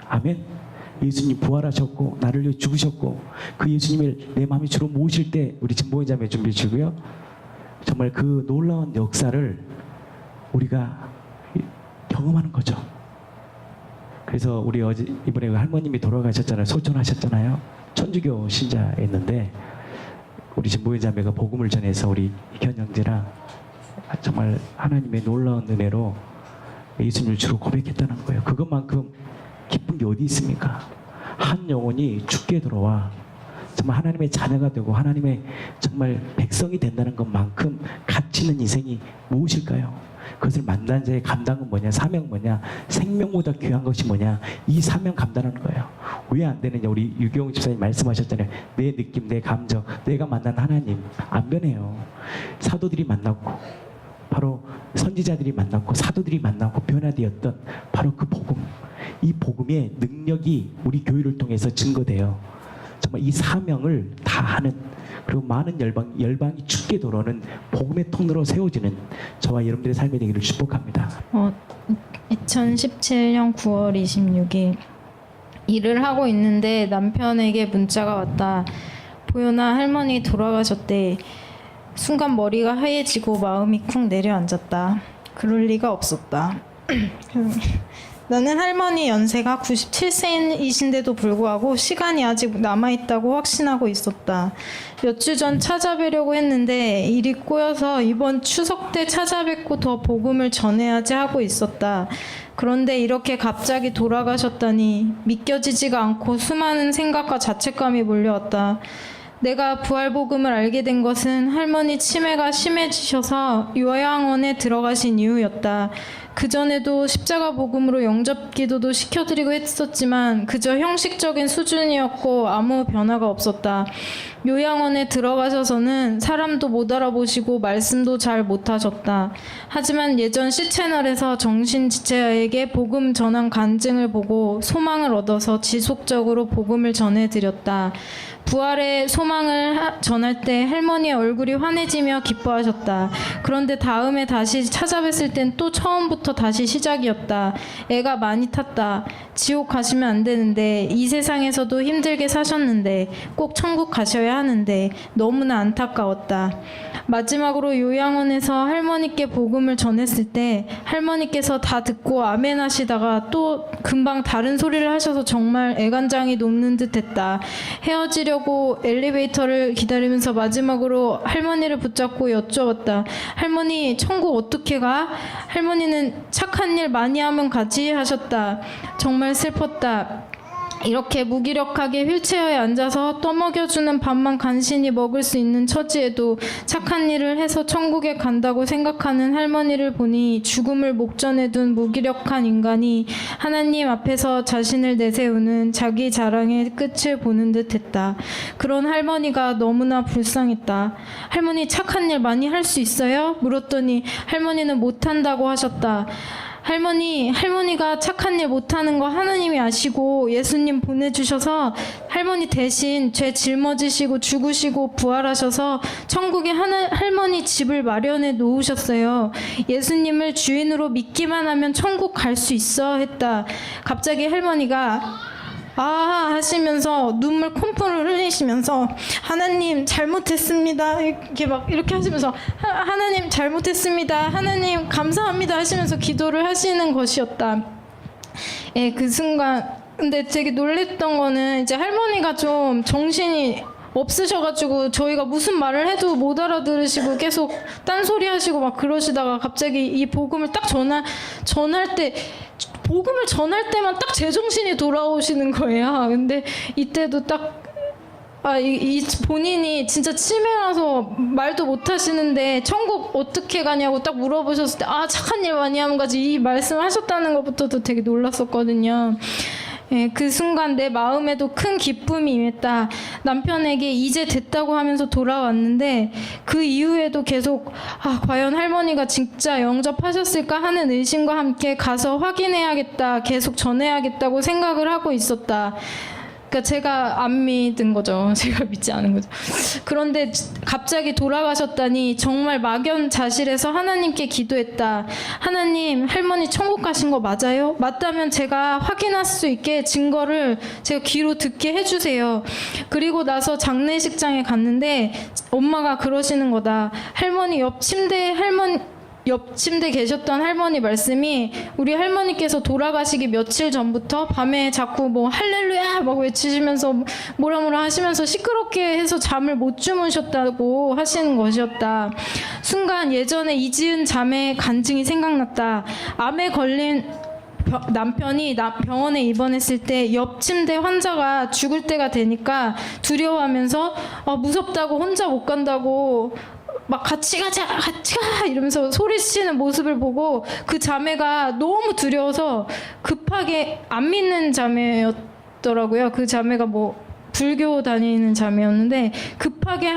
아멘. 예수님 부활하셨고 나를 위해 죽으셨고 그 예수님을 내 마음에 주로 모실 때 우리 진보인 자매 준비해 주고요. 정말 그 놀라운 역사를 우리가 경험하는 거죠. 그래서 우리 어제 이번에 할머님이 돌아가셨잖아요. 소천하셨잖아요. 천주교 신자였는데 우리 진보인 자매가 복음을 전해서 우리 이현 형제랑 정말 하나님의 놀라운 은혜로 예수님을 주로 고백했다는 거예요. 그것만큼 기쁜 게 어디 있습니까? 한 영혼이 죽게 들어와 정말 하나님의 자녀가 되고 하나님의 정말 백성이 된다는 것만큼 가치 있는 인생이 무엇일까요? 그것을 만난 자의 감당은 뭐냐? 사명 뭐냐? 생명보다 귀한 것이 뭐냐? 이 사명 감당하는 거예요. 왜 안 되느냐? 우리 유경 집사님 말씀하셨잖아요. 내 느낌, 내 감정, 내가 만난 하나님 안 변해요. 사도들이 만났고 바로 선지자들이 만났고 사도들이 만났고 변화되었던 바로 그 복음. 이 복음의 능력이 우리 교회를 통해서 증거돼요. 정말 이 사명을 다하는 그리고 많은 열방이 죽게 돌아오는 복음의 통로로 세워지는 저와 여러분들의 삶이 되기를 축복합니다. 2017년 9월 26일 일을 하고 있는데 남편에게 문자가 왔다. 보현아, 할머니 돌아가셨대. 순간 머리가 하얘지고 마음이 쿵 내려앉았다. 그럴 리가 없었다. 나는 할머니 연세가 97세이신데도 불구하고 시간이 아직 남아있다고 확신하고 있었다. 몇 주 전 찾아뵈려고 했는데 일이 꼬여서 이번 추석 때 찾아뵙고 더 복음을 전해야지 하고 있었다. 그런데 이렇게 갑자기 돌아가셨다니 믿겨지지가 않고 수많은 생각과 자책감이 몰려왔다. 내가 부활복음을 알게 된 것은 할머니 치매가 심해지셔서 요양원에 들어가신 이후였다. 그전에도 십자가 복음으로 영접 기도도 시켜드리고 했었지만 그저 형식적인 수준이었고 아무 변화가 없었다. 요양원에 들어가셔서는 사람도 못 알아보시고 말씀도 잘 못하셨다. 하지만 예전 C채널에서 정신지체자에게 복음 전한 간증을 보고 소망을 얻어서 지속적으로 복음을 전해드렸다. 부활의 소망을 전할 때 할머니의 얼굴이 환해지며 기뻐하셨다. 그런데 다음에 다시 찾아뵀을 땐 또 처음부터 다시 시작이었다. 애가 많이 탔다. 지옥 가시면 안 되는데 이 세상에서도 힘들게 사셨는데 꼭 천국 가셔야 하는데 너무나 안타까웠다. 마지막으로 요양원에서 할머니께 복음을 전했을 때 할머니께서 다 듣고 아멘 하시다가 또 금방 다른 소리를 하셔서 정말 애간장이 녹는 듯 했다. 헤어지려고 엘리베이터를 기다리면서 마지막으로 할머니를 붙잡고 여쭈었다. 할머니, 천국 어떻게 가? 할머니는 착한 일 많이 하면 가지 하셨다. 정말 슬펐다. 이렇게 무기력하게 휠체어에 앉아서 떠먹여주는 밥만 간신히 먹을 수 있는 처지에도 착한 일을 해서 천국에 간다고 생각하는 할머니를 보니 죽음을 목전에 둔 무기력한 인간이 하나님 앞에서 자신을 내세우는 자기 자랑의 끝을 보는 듯했다. 그런 할머니가 너무나 불쌍했다. 할머니 착한 일 많이 할 수 있어요? 물었더니 할머니는 못한다고 하셨다. 할머니가 착한 일 못하는 거 하나님이 아시고 예수님 보내주셔서 할머니 대신 죄 짊어지시고 죽으시고 부활하셔서 천국에 할머니 집을 마련해 놓으셨어요. 예수님을 주인으로 믿기만 하면 천국 갈 수 있어 했다. 갑자기 할머니가 아 하시면서 눈물 콧물을 흘리시면서 하나님 잘못했습니다 이렇게 하시면서 하나님 잘못했습니다, 하나님 감사합니다 하시면서 기도를 하시는 것이었다. 예, 그 순간 근데 되게 놀랬던 거는 이제 할머니가 좀 정신이 없으셔가지고 저희가 무슨 말을 해도 못 알아들으시고 계속 딴소리 하시고 막 그러시다가 갑자기 이 복음을 딱 전할 때 복음을 전할 때만 딱 제정신이 돌아오시는 거예요. 근데 이때도 딱 이 본인이 진짜 치매라서 말도 못 하시는데 천국 어떻게 가냐고 딱 물어보셨을 때 착한 일 많이 하면 가지 이 말씀을 하셨다는 것부터도 되게 놀랐었거든요. 예, 그 순간 내 마음에도 큰 기쁨이 임했다. 남편에게 이제 됐다고 하면서 돌아왔는데 그 이후에도 계속 과연 할머니가 진짜 영접하셨을까 하는 의심과 함께 가서 확인해야겠다, 계속 전해야겠다고 생각을 하고 있었다. 그러니까 제가 안 믿은 거죠. 제가 믿지 않은 거죠. 그런데 갑자기 돌아가셨다니 정말 막연자실해서 하나님께 기도했다. 하나님, 할머니 천국 가신 거 맞아요? 맞다면 제가 확인할 수 있게 증거를 제가 귀로 듣게 해주세요. 그리고 나서 장례식장에 갔는데 엄마가 그러시는 거다. 할머니 옆 침대 계셨던 할머니 말씀이, 우리 할머니께서 돌아가시기 며칠 전부터 밤에 자꾸 뭐 할렐루야 막 외치시면서 뭐라 하시면서 시끄럽게 해서 잠을 못 주무셨다고 하시는 것이었다. 순간 예전에 이지은 자매 간증이 생각났다. 암에 걸린 남편이 병원에 입원했을 때 옆 침대 환자가 죽을 때가 되니까 두려워하면서 무섭다고 혼자 못 간다고 막 같이 가자 이러면서 소리치는 모습을 보고 그 자매가 너무 두려워서 급하게, 안 믿는 자매였더라고요. 그 자매가 뭐 불교 다니는 자매였는데 급하게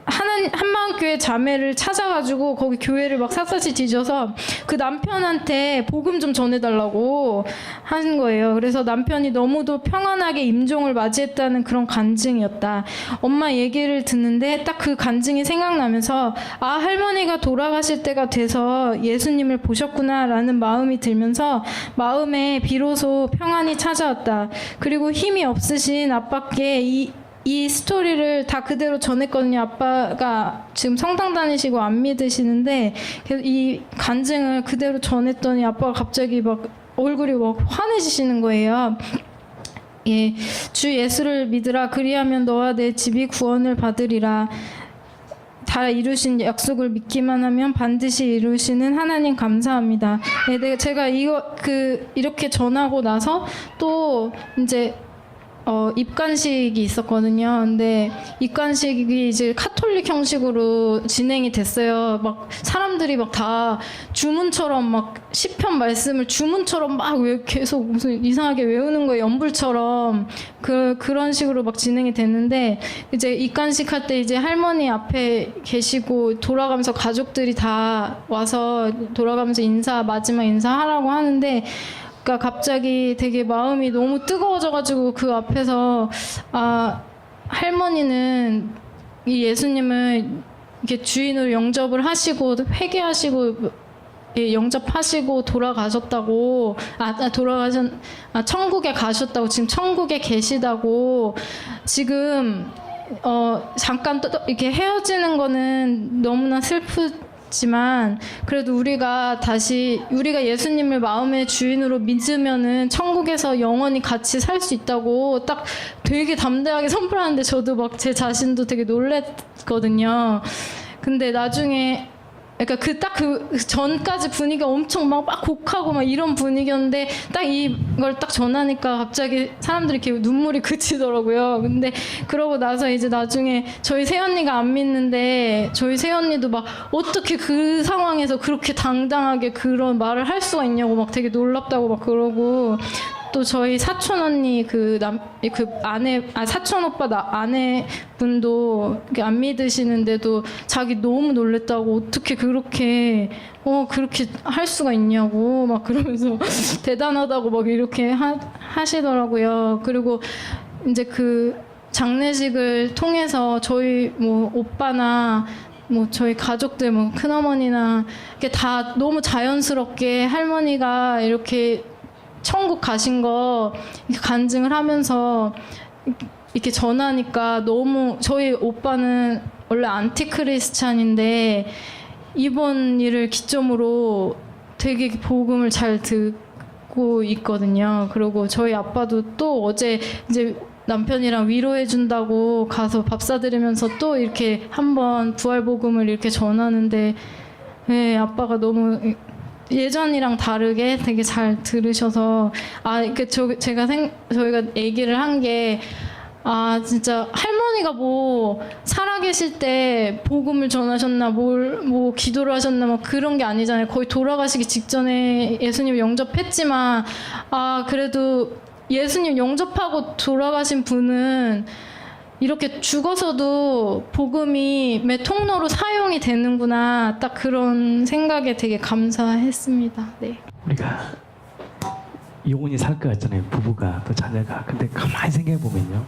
한마음교회 자매를 찾아가지고 거기 교회를 막 샅샅이 뒤져서 그 남편한테 복음 좀 전해달라고 하는 거예요. 그래서 남편이 너무도 평안하게 임종을 맞이했다는 그런 간증이었다. 엄마 얘기를 듣는데 딱 그 간증이 생각나면서 할머니가 돌아가실 때가 돼서 예수님을 보셨구나라는 마음이 들면서 마음에 비로소 평안이 찾아왔다. 그리고 힘이 없으신 아빠께 이 스토리를 다 그대로 전했거든요. 아빠가 지금 성당 다니시고 안 믿으시는데 이 간증을 그대로 전했더니 아빠가 갑자기 막 얼굴이 막 환해지시는 거예요. 예, 주 예수를 믿으라. 그리하면 너와 내 집이 구원을 받으리라. 다 이루신 약속을 믿기만 하면 반드시 이루시는 하나님 감사합니다. 네, 제가 이렇게 전하고 나서 또 이제 입관식이 있었거든요. 근데 입관식이 이제 카톨릭 형식으로 진행이 됐어요. 막 사람들이 막 다 주문처럼 막 시편 말씀을 주문처럼 막 계속 무슨 이상하게 외우는 거예요. 연불처럼. 그런 식으로 막 진행이 됐는데, 이제 입관식 할 때 이제 할머니 앞에 계시고 돌아가면서 가족들이 다 와서 돌아가면서 마지막 인사하라고 하는데, 그러니까 갑자기 되게 마음이 너무 뜨거워져가지고 그 앞에서 할머니는 이 예수님을 이렇게 주인으로 영접을 하시고 회개하시고 영접하시고 돌아가셨다고, 천국에 가셨다고, 지금 천국에 계시다고, 지금 잠깐 이렇게 헤어지는 거는 너무나 슬프지만 그래도 우리가 예수님을 마음의 주인으로 믿으면은 천국에서 영원히 같이 살 수 있다고 딱 되게 담대하게 선포하는데, 저도 막 제 자신도 되게 놀랬거든요. 근데 나중에 그러니까 그 전까지 분위기가 엄청 막 곡하고 막 이런 분위기였는데, 딱 이걸 딱 전하니까 갑자기 사람들이 이렇게 눈물이 그치더라고요. 근데 그러고 나서 이제 나중에 저희 새언니가 안 믿는데, 저희 새언니도 막 어떻게 그 상황에서 그렇게 당당하게 그런 말을 할 수가 있냐고 막 되게 놀랍다고 막 그러고, 또 저희 사촌 언니 사촌 오빠 아내분도 안 믿으시는데도 자기 너무 놀랬다고, 어떻게 그렇게 할 수가 있냐고 막 그러면서 대단하다고 막 이렇게 하시더라고요. 그리고 이제 그 장례식을 통해서 저희 뭐 오빠나 뭐 저희 가족들, 뭐 큰어머니나 이렇게 다 너무 자연스럽게 할머니가 이렇게 천국 가신 거 간증을 하면서 이렇게 전하니까, 너무, 저희 오빠는 원래 안티크리스찬인데 이번 일을 기점으로 되게 복음을 잘 듣고 있거든요. 그리고 저희 아빠도 또 어제 이제 남편이랑 위로해 준다고 가서 밥 사드리면서 또 이렇게 한번 부활 복음을 이렇게 전하는데, 네, 아빠가 너무 예전이랑 다르게 되게 잘 들으셔서, 저희가 얘기를 한 게, 진짜 할머니가 뭐 살아계실 때 복음을 전하셨나, 뭐 기도를 하셨나, 뭐 그런 게 아니잖아요. 거의 돌아가시기 직전에 예수님 영접했지만, 그래도 예수님 영접하고 돌아가신 분은 이렇게 죽어서도 복음이 매 통로로 사용이 되는구나, 딱 그런 생각에 되게 감사했습니다. 네. 우리가 영원히 살 것 같잖아요. 부부가 또 자녀가. 근데 가만히 생각해 보면요,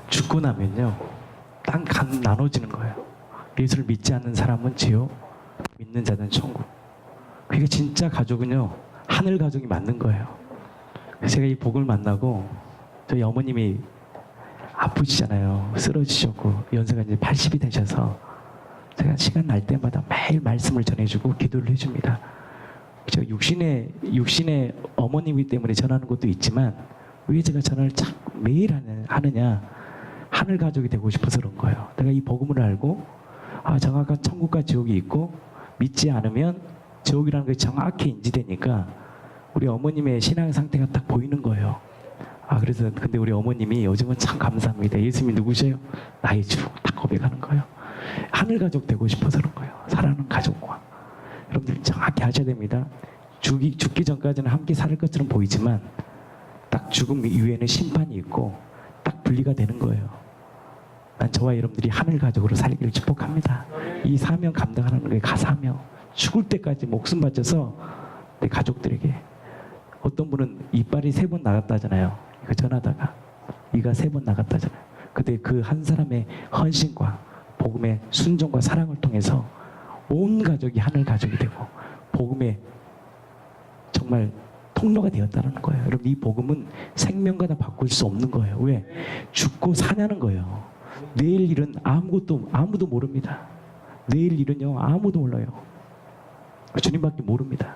죽고 나면요, 땅 나눠지는 거예요. 예수를 믿지 않는 사람은 지옥, 믿는 자는 천국. 그러니까 진짜 가족은요, 하늘 가족이 맞는 거예요. 그래서 제가 이 복을 만나고 저희 어머님이 아프시잖아요. 쓰러지셨고 연세가 이제 80이 되셔서 제가 시간 날 때마다 매일 말씀을 전해주고 기도를 해줍니다. 저 육신의 어머님이기 때문에 전하는 것도 있지만 왜 제가 전화를 자꾸 매일 하느냐, 하늘 가족이 되고 싶어서 그런 거예요. 내가 이 복음을 알고 정확한 천국과 지옥이 있고 믿지 않으면 지옥이라는 게 정확히 인지되니까 우리 어머님의 신앙 상태가 딱 보이는 거예요. 그래서 근데 우리 어머님이 요즘은 참 감사합니다. 예수님이 누구세요? 나의 주. 딱 고백하는 거예요. 하늘 가족 되고 싶어서 그런 거예요. 사랑하는 가족과. 여러분들 정확히 아셔야 됩니다. 죽기 전까지는 함께 살 것처럼 보이지만 딱 죽음 이후에는 심판이 있고 딱 분리가 되는 거예요. 난 저와 여러분들이 하늘 가족으로 살기를 축복합니다. 이 사명 감당하는 게 가사명. 죽을 때까지 목숨 바쳐서 내 가족들에게. 어떤 분은 이빨이 3번 나갔다잖아요. 이거 전하다가 이가 3번 나갔다잖아요. 근데 그 한 사람의 헌신과 복음의 순종과 사랑을 통해서 온 가족이 하늘 가족이 되고 복음의 정말 통로가 되었다는 거예요. 여러분 이 복음은 생명과 다 바꿀 수 없는 거예요. 왜? 죽고 사냐는 거예요. 내일 일은 아무도 모릅니다. 내일 일은요 아무도 몰라요. 주님밖에 모릅니다.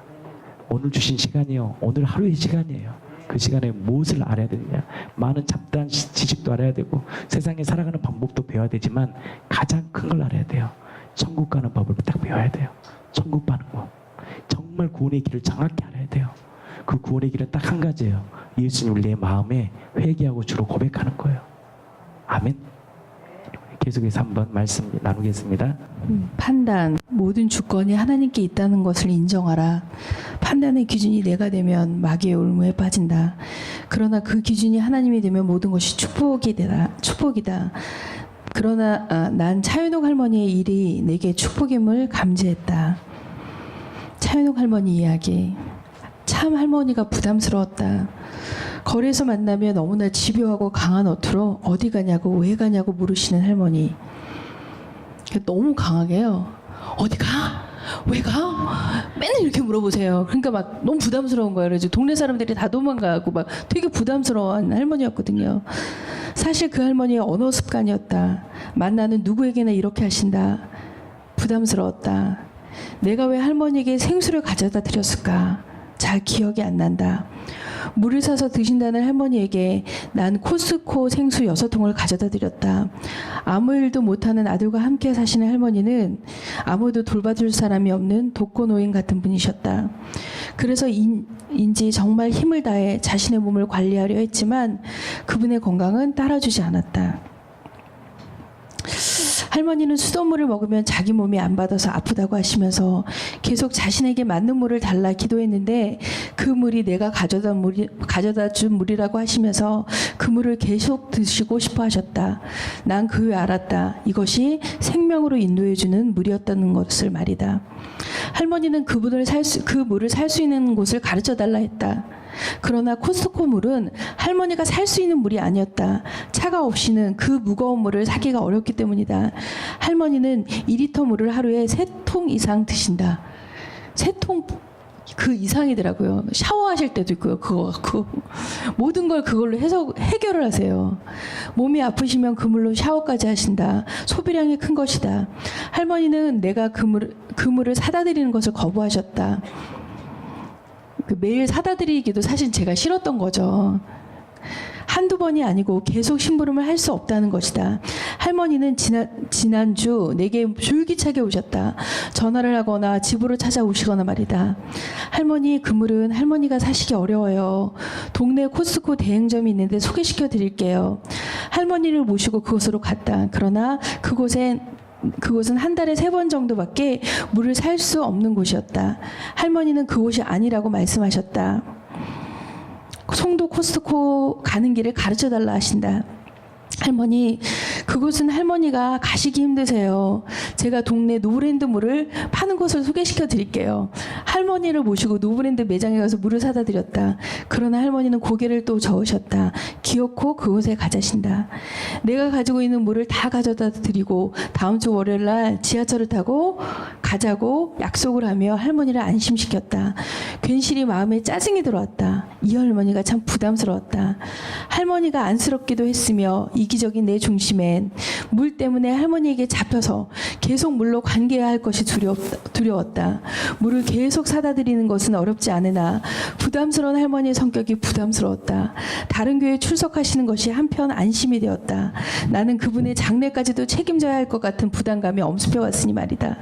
오늘 주신 시간이요, 오늘 하루의 시간이에요. 그 시간에 무엇을 알아야 되느냐, 많은 잡다한 지식도 알아야 되고 세상에 살아가는 방법도 배워야 되지만 가장 큰 걸 알아야 돼요. 천국 가는 법을 딱 배워야 돼요. 천국 가는 법, 정말 구원의 길을 정확히 알아야 돼요. 그 구원의 길은 딱 한 가지예요. 예수님을 내 마음에 회개하고 주로 고백하는 거예요. 아멘. 계속해서 한번 말씀 나누겠습니다. 판단. 모든 주권이 하나님께 있다는 것을 인정하라. 판단의 기준이 내가 되면 마귀의 올무에 빠진다. 그러나 그 기준이 하나님이 되면 모든 것이 축복이다. 그러나 난 차윤옥 할머니의 일이 내게 축복임을 감지했다. 차윤옥 할머니 이야기. 참 할머니가 부담스러웠다. 거리에서 만나면 너무나 집요하고 강한 어투로 어디 가냐고 왜 가냐고 물으시는 할머니. 너무 강하게요. 어디 가? 왜 가? 맨날 이렇게 물어보세요. 그러니까 막 너무 부담스러운 거예요. 그래서 동네 사람들이 다 도망가고 막 되게 부담스러워하는 할머니였거든요. 사실 그 할머니의 언어 습관이었다. 만나는 누구에게나 이렇게 하신다. 부담스러웠다. 내가 왜 할머니에게 생수를 가져다 드렸을까? 잘 기억이 안 난다. 물을 사서 드신다는 할머니에게 난 코스코 생수 6통을 가져다 드렸다. 아무 일도 못하는 아들과 함께 사시는 할머니는 아무도 돌봐줄 사람이 없는 독거노인 같은 분이셨다. 그래서 인지 정말 힘을 다해 자신의 몸을 관리하려 했지만 그분의 건강은 따라주지 않았다. 할머니는 수돗물을 먹으면 자기 몸이 안 받아서 아프다고 하시면서 계속 자신에게 맞는 물을 달라 기도했는데 그 물이 내가 가져다 준 물이라고 하시면서 그 물을 계속 드시고 싶어 하셨다. 난 그 후에 알았다. 이것이 생명으로 인도해주는 물이었다는 것을 말이다. 할머니는 그 물을 살 수 있는 곳을 가르쳐 달라 했다. 그러나 코스트코 물은 할머니가 살 수 있는 물이 아니었다. 차가 없이는 그 무거운 물을 사기가 어렵기 때문이다. 할머니는 2리터 물을 하루에 3통 이상 드신다. 3통 그 이상이더라고요. 샤워하실 때도 있고요. 그거 갖고 모든 걸 그걸로 해결을 하세요. 몸이 아프시면 그 물로 샤워까지 하신다. 소비량이 큰 것이다. 할머니는 내가 그 물을 사다 드리는 것을 거부하셨다. 매일 사다 드리기도 사실 제가 싫었던 거죠. 한두 번이 아니고 계속 심부름을 할 수 없다는 것이다. 할머니는 지난주 내게 줄기차게 오셨다. 전화를 하거나 집으로 찾아오시거나 말이다. 할머니, 그 물은 할머니가 사시기 어려워요. 동네 코스트코 대행점이 있는데 소개시켜 드릴게요. 할머니를 모시고 그곳으로 갔다. 그러나 그곳은 한 달에 3번 정도밖에 물을 살 수 없는 곳이었다. 할머니는 그곳이 아니라고 말씀하셨다. 송도 코스트코 가는 길을 가르쳐달라 하신다. 할머니, 그곳은 할머니가 가시기 힘드세요. 제가 동네 노브랜드 물을 파는 곳을 소개시켜 드릴게요. 할머니를 모시고 노브랜드 매장에 가서 물을 사다 드렸다. 그러나 할머니는 고개를 또 저으셨다. 기어코 그곳에 가자신다. 내가 가지고 있는 물을 다 가져다 드리고 다음 주 월요일 날 지하철을 타고 가자고 약속을 하며 할머니를 안심시켰다. 괜시리 마음에 짜증이 들어왔다. 이 할머니가 참 부담스러웠다. 할머니가 안쓰럽기도 했으며 이기적인 내 중심엔 물 때문에 할머니에게 잡혀서 계속 물로 관계해야 할 것이 두려웠다. 물을 계속 사다 드리는 것은 어렵지 않으나 부담스러운 할머니의 성격이 부담스러웠다. 다른 교회에 출석하시는 것이 한편 안심이 되었다. 나는 그분의 장례까지도 책임져야 할 것 같은 부담감이 엄습해 왔으니 말이다.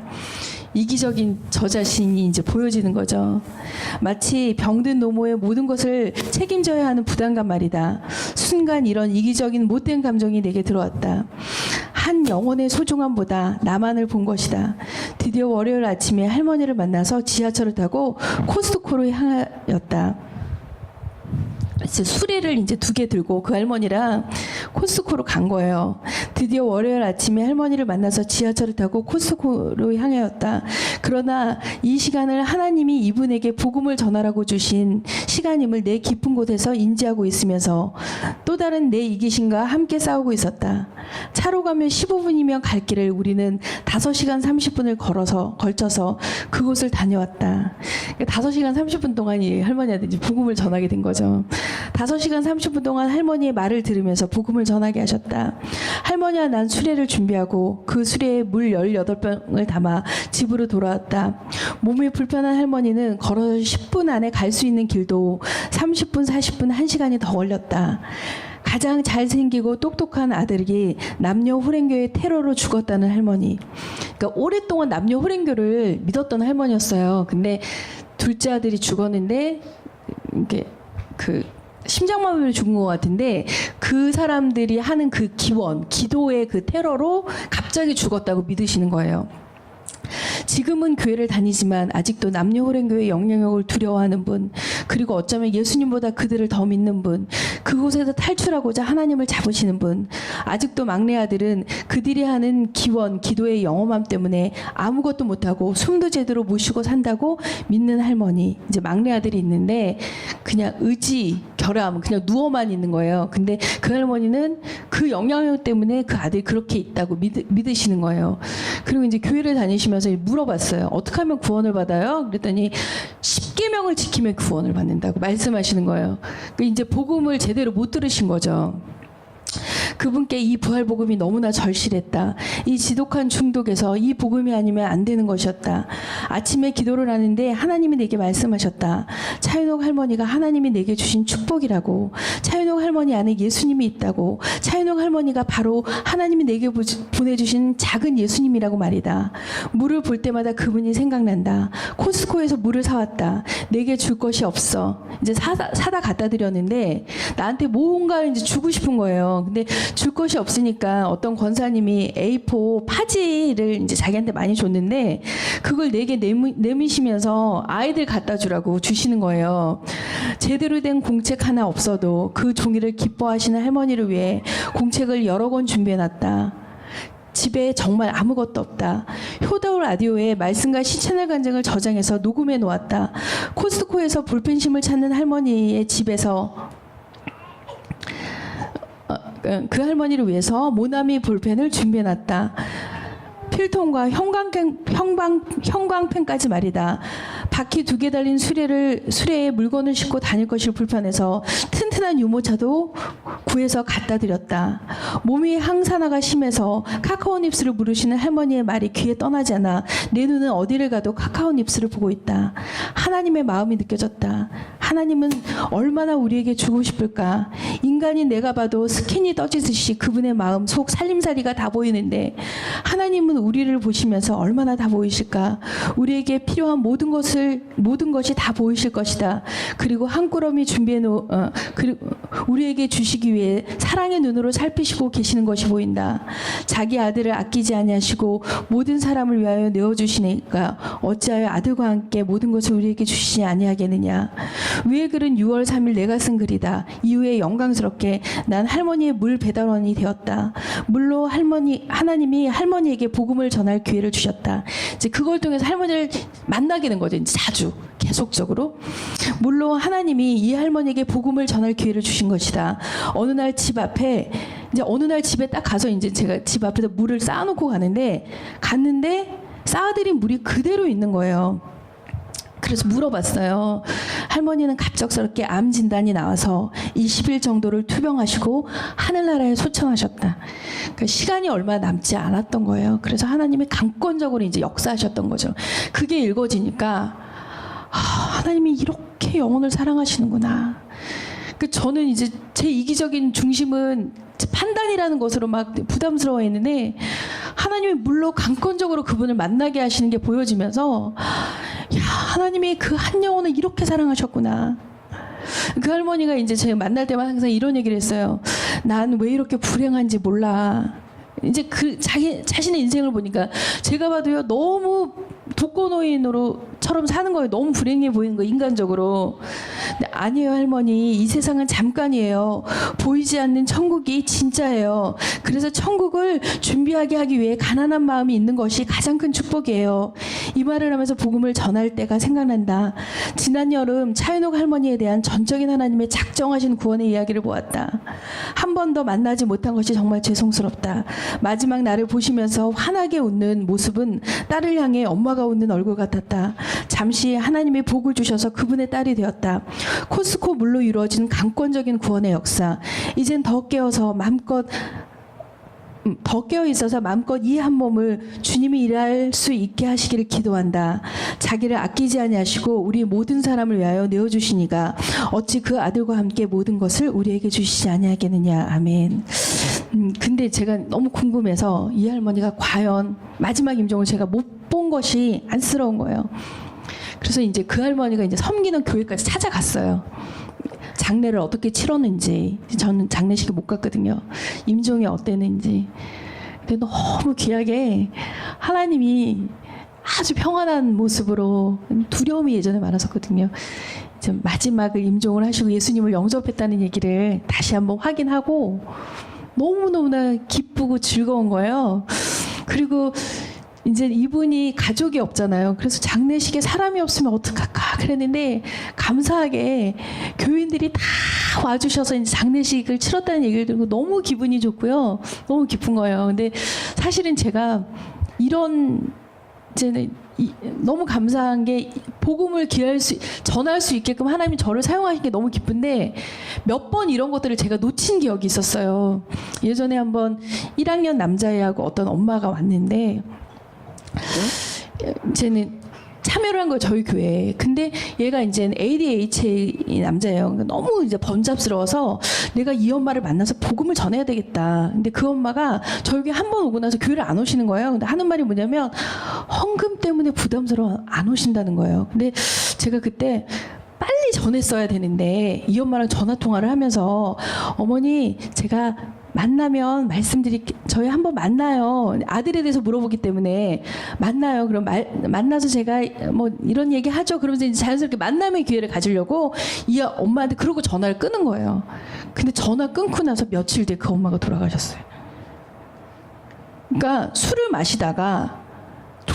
이기적인 저 자신이 이제 보여지는 거죠. 마치 병든 노모의 모든 것을 책임져야 하는 부담감 말이다. 순간 이런 이기적인 못된 감정이 내게 들어왔다. 한 영혼의 소중함보다 나만을 본 것이다. 드디어 월요일 아침에 할머니를 만나서 지하철을 타고 코스트코로 향하였다. 수레를 이제 2개 들고 그 할머니랑 코스트코로 간 거예요. 드디어 월요일 아침에 할머니를 만나서 지하철을 타고 코스트코로 향하였다. 그러나 이 시간을 하나님이 이분에게 복음을 전하라고 주신 시간임을 내 깊은 곳에서 인지하고 있으면서 또 다른 내 이기심과 함께 싸우고 있었다. 차로 가면 15분이면 갈 길을 우리는 5시간 30분을 걸쳐서 그곳을 다녀왔다. 5시간 30분 동안 이 할머니한테 이제 복음을 전하게 된 거죠. 5시간 30분 동안 할머니의 말을 들으면서 복음을 전하게 하셨다. 할머니와 난 수레를 준비하고 그 수레에 물 18병을 담아 집으로 돌아왔다. 몸이 불편한 할머니는 걸어서 10분 안에 갈 수 있는 길도 30분, 40분, 1시간이 더 걸렸다. 가장 잘생기고 똑똑한 아들이 남녀 호랭교의 테러로 죽었다는 할머니. 그러니까 오랫동안 남녀 호랭교를 믿었던 할머니였어요. 근데 둘째 아들이 죽었는데 이게 그 심장마비로 죽은 것 같은데 그 사람들이 하는 그 기도의 그 테러로 갑자기 죽었다고 믿으시는 거예요. 지금은 교회를 다니지만 아직도 남녀 호랭교의 영향력을 두려워하는 분, 그리고 어쩌면 예수님보다 그들을 더 믿는 분, 그곳에서 탈출하고자 하나님을 잡으시는 분, 아직도 막내 아들은 그들이 하는 기도의 영험함 때문에 아무것도 못하고 숨도 제대로 못 쉬고 산다고 믿는 할머니. 이제 막내 아들이 있는데 그냥 결함, 그냥 누워만 있는 거예요. 근데 그 할머니는 그 영향력 때문에 그 아들이 그렇게 있다고 믿으시는 거예요. 그리고 이제 교회를 다니시면서 물어봤어요. 어떻게 하면 구원을 받아요? 그랬더니 10계명을 지키면 구원을 받는다고 말씀하시는 거예요. 그러니까 이제 복음을 제대로 못 들으신 거죠. 그분께 이 부활복음이 너무나 절실했다. 이 지독한 중독에서 이 복음이 아니면 안 되는 것이었다. 아침에 기도를 하는데 하나님이 내게 말씀하셨다. 차윤옥 할머니가 하나님이 내게 주신 축복이라고. 차윤옥 할머니 안에 예수님이 있다고. 차윤옥 할머니가 바로 하나님이 내게 보내주신 작은 예수님이라고 말이다. 물을 볼 때마다 그분이 생각난다. 코스트코에서 물을 사왔다. 내게 줄 것이 없어. 이제 사다 갖다 드렸는데 나한테 뭔가 이제 주고 싶은 거예요. 근데 줄 것이 없으니까 어떤 권사님이 A4 파지를 이제 자기한테 많이 줬는데 그걸 내게 내미시면서 아이들 갖다 주라고 주시는 거예요. 제대로 된 공책 하나 없어도 그 종이를 기뻐하시는 할머니를 위해 공책을 여러 권 준비해놨다. 집에 정말 아무것도 없다. 효도 라디오에 말씀과 시채널 간증을 저장해서 녹음해 놓았다. 코스트코에서 볼펜심을 찾는 할머니의 집에서 그 할머니를 위해서 모나미 볼펜을 준비해놨다. 필통과 형광펜까지 말이다. 바퀴 2개 달린 수레에 물건을 싣고 다닐 것이 불편해서 튼튼한 유모차도 구해서 갖다 드렸다. 몸이 항산화가 심해서 카카오 닙스를 물으시는 할머니의 말이 귀에 떠나지 않아 내 눈은 어디를 가도 카카오 닙스를 보고 있다. 하나님의 마음이 느껴졌다. 하나님은 얼마나 우리에게 주고 싶을까. 인간인 내가 봐도 스캔이 떠지듯이 그분의 마음, 속, 살림살이가 다 보이는데 하나님은 우리를 보시면서 얼마나 다 보이실까. 우리에게 필요한 모든 것이 다 보이실 것이다. 그리고 한 꾸러미 그리고 우리에게 주시기 위해 사랑의 눈으로 살피시고 계시는 것이 보인다. 자기 아들을 아끼지 아니하시고 모든 사람을 위하여 내어주시니까 어찌하여 아들과 함께 모든 것을 우리에게 주시지 아니하겠느냐. 위의 글은 6월 3일 내가 쓴 글이다. 이후에 영광스럽게 난 할머니의 물 배달원이 되었다. 물로 하나님이 할머니에게 복음을 전할 기회를 주셨다. 이제 그걸 통해서 할머니를 만나게 된 거죠. 이제 자주 계속적으로. 물로 하나님이 이 할머니에게 복음을 전할 기회를 주신 것이다. 어느 날 집에 딱 가서 이제 제가 집 앞에서 물을 쌓아놓고 갔는데 쌓아드린 물이 그대로 있는 거예요. 그래서 물어봤어요. 할머니는 갑작스럽게 암 진단이 나와서 20일 정도를 투병하시고 하늘나라에 소천하셨다. 그러니까 시간이 얼마 남지 않았던 거예요. 그래서 하나님이 강권적으로 이제 역사하셨던 거죠. 그게 읽어지니까 하나님이 이렇게 영혼을 사랑하시는구나. 저는 이제 제 이기적인 중심은 판단이라는 것으로 막 부담스러워했는데 하나님이 물론 강권적으로 그분을 만나게 하시는 게 보여지면서 하나님이 그 한 영혼을 이렇게 사랑하셨구나. 그 할머니가 이제 제가 만날 때마다 항상 이런 얘기를 했어요. 난 왜 이렇게 불행한지 몰라. 이제 그 자신의 인생을 보니까 제가 봐도요 너무 독거노인으로처럼 사는 거예요. 너무 불행해 보이는 거 인간적으로. 근데 아니에요 할머니, 이 세상은 잠깐이에요. 보이지 않는 천국이 진짜예요. 그래서 천국을 준비하게 하기 위해 가난한 마음이 있는 것이 가장 큰 축복이에요. 이 말을 하면서 복음을 전할 때가 생각난다. 지난 여름 차윤옥 할머니에 대한 전적인 하나님의 작정하신 구원의 이야기를 보았다. 한 번 더 만나지 못한 것이 정말 죄송스럽다. 마지막 나를 보시면서 환하게 웃는 모습은 딸을 향해 엄마가 웃는 얼굴 같았다. 잠시 하나님의 복을 주셔서 그분의 딸이 되었다. 코스코 물로 이루어진 강권적인 구원의 역사. 이젠 더 깨어 있어서 마음껏 이 한 몸을 주님이 일할 수 있게 하시기를 기도한다. 자기를 아끼지 아니하시고 우리 모든 사람을 위하여 내어주시니가 어찌 그 아들과 함께 모든 것을 우리에게 주시지 아니하겠느냐. 아멘. 근데 제가 너무 궁금해서 이 할머니가 과연 마지막 임종을 제가 못 본 것이 안쓰러운 거예요. 그래서 이제 그 할머니가 이제 섬기는 교회까지 찾아갔어요. 장례를 어떻게 치렀는지. 저는 장례식에 못 갔거든요. 임종이 어땠는지. 근데 너무 귀하게 하나님이 아주 평안한 모습으로, 두려움이 예전에 많았었거든요. 이제 마지막을 임종을 하시고 예수님을 영접했다는 얘기를 다시 한번 확인하고 너무너무나 기쁘고 즐거운 거예요. 그리고 이제 이분이 가족이 없잖아요. 그래서 장례식에 사람이 없으면 어떡할까 그랬는데 감사하게 교인들이 다 와주셔서 이제 장례식을 치렀다는 얘기를 듣고 너무 기분이 좋고요. 너무 기쁜 거예요. 근데 사실은 제가 이런 이제는 너무 감사한 게 복음을 전할 수 있게끔 하나님이 저를 사용하신 게 너무 기쁜데 몇 번 이런 것들을 제가 놓친 기억이 있었어요. 예전에 한번 1학년 남자애하고 어떤 엄마가 왔는데 이제는 참여를 한 거예요, 저희 교회에. 근데 얘가 이제 ADHD 남자예요. 너무 이제 번잡스러워서 내가 이 엄마를 만나서 복음을 전해야 되겠다. 근데 그 엄마가 저희 교회 한 번 오고 나서 교회를 안 오시는 거예요. 근데 하는 말이 뭐냐면 헌금 때문에 부담스러워 안 오신다는 거예요. 근데 제가 그때 빨리 전했어야 되는데 이 엄마랑 전화 통화를 하면서 어머니 제가 만나면 말씀드릴게요. 저희 한번 만나요. 아들에 대해서 물어보기 때문에 만나요. 그럼 만나서 제가 뭐 이런 얘기 하죠. 그러면서 이제 자연스럽게 만남의 기회를 가지려고 이 엄마한테 그러고 전화를 끊은 거예요. 근데 전화 끊고 나서 며칠 뒤에 그 엄마가 돌아가셨어요. 그러니까 술을 마시다가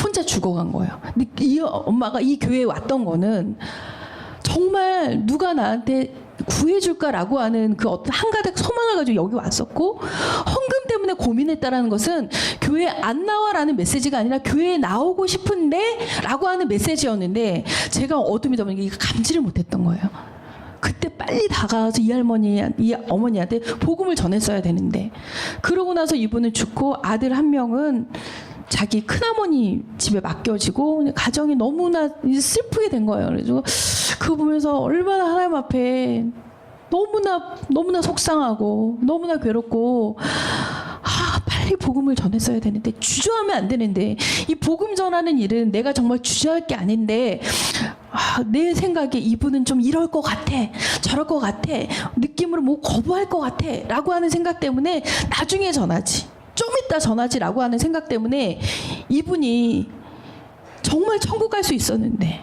혼자 죽어간 거예요. 근데 이 엄마가 이 교회에 왔던 거는 정말 누가 나한테 구해줄까라고 하는 그 어떤 한가득 소망을 가지고 여기 왔었고, 헌금 때문에 고민했다라는 것은 교회에 안 나와라는 메시지가 아니라 교회에 나오고 싶은데 라고 하는 메시지였는데 제가 어둠이다 보니까 이거 감지를 못했던 거예요. 그때 빨리 다가와서 이 어머니한테 복음을 전했어야 되는데, 그러고 나서 이분은 죽고 아들 한 명은 자기 큰어머니 집에 맡겨지고 가정이 너무나 슬프게 된 거예요. 그래서 그거 보면서 얼마나 하나님 앞에 너무나 속상하고 너무나 괴롭고, 빨리 복음을 전했어야 되는데, 주저하면 안 되는데, 이 복음 전하는 일은 내가 정말 주저할 게 아닌데, 내 생각에 이분은 좀 이럴 것 같아, 저럴 것 같아, 느낌으로 뭐 거부할 것 같아 라고 하는 생각 때문에 나중에 전하지, 좀 이따 전하지라고 하는 생각 때문에 이분이 정말 천국 갈 수 있었는데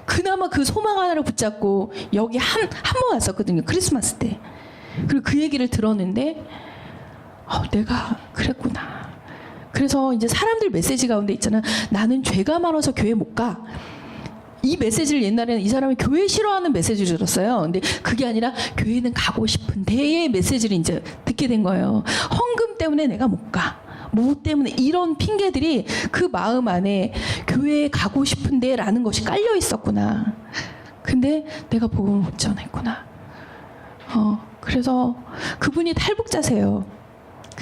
그나마 그 소망 하나를 붙잡고 여기 한 번 왔었거든요. 크리스마스 때. 그리고 그 얘기를 들었는데 내가 그랬구나. 그래서 이제 사람들 메시지 가운데 있잖아. 나는 죄가 많아서 교회 못 가. 이 메시지를 옛날에는 이 사람이 교회 싫어하는 메시지를 들었어요. 근데 그게 아니라 교회는 가고 싶은데의 메시지를 이제 듣게 된 거예요. 헌금 때문에 내가 못 가. 뭐 때문에 이런 핑계들이 그 마음 안에 교회에 가고 싶은데 라는 것이 깔려 있었구나. 근데 내가 복음을 못 전했구나. 그래서 그분이 탈북자세요.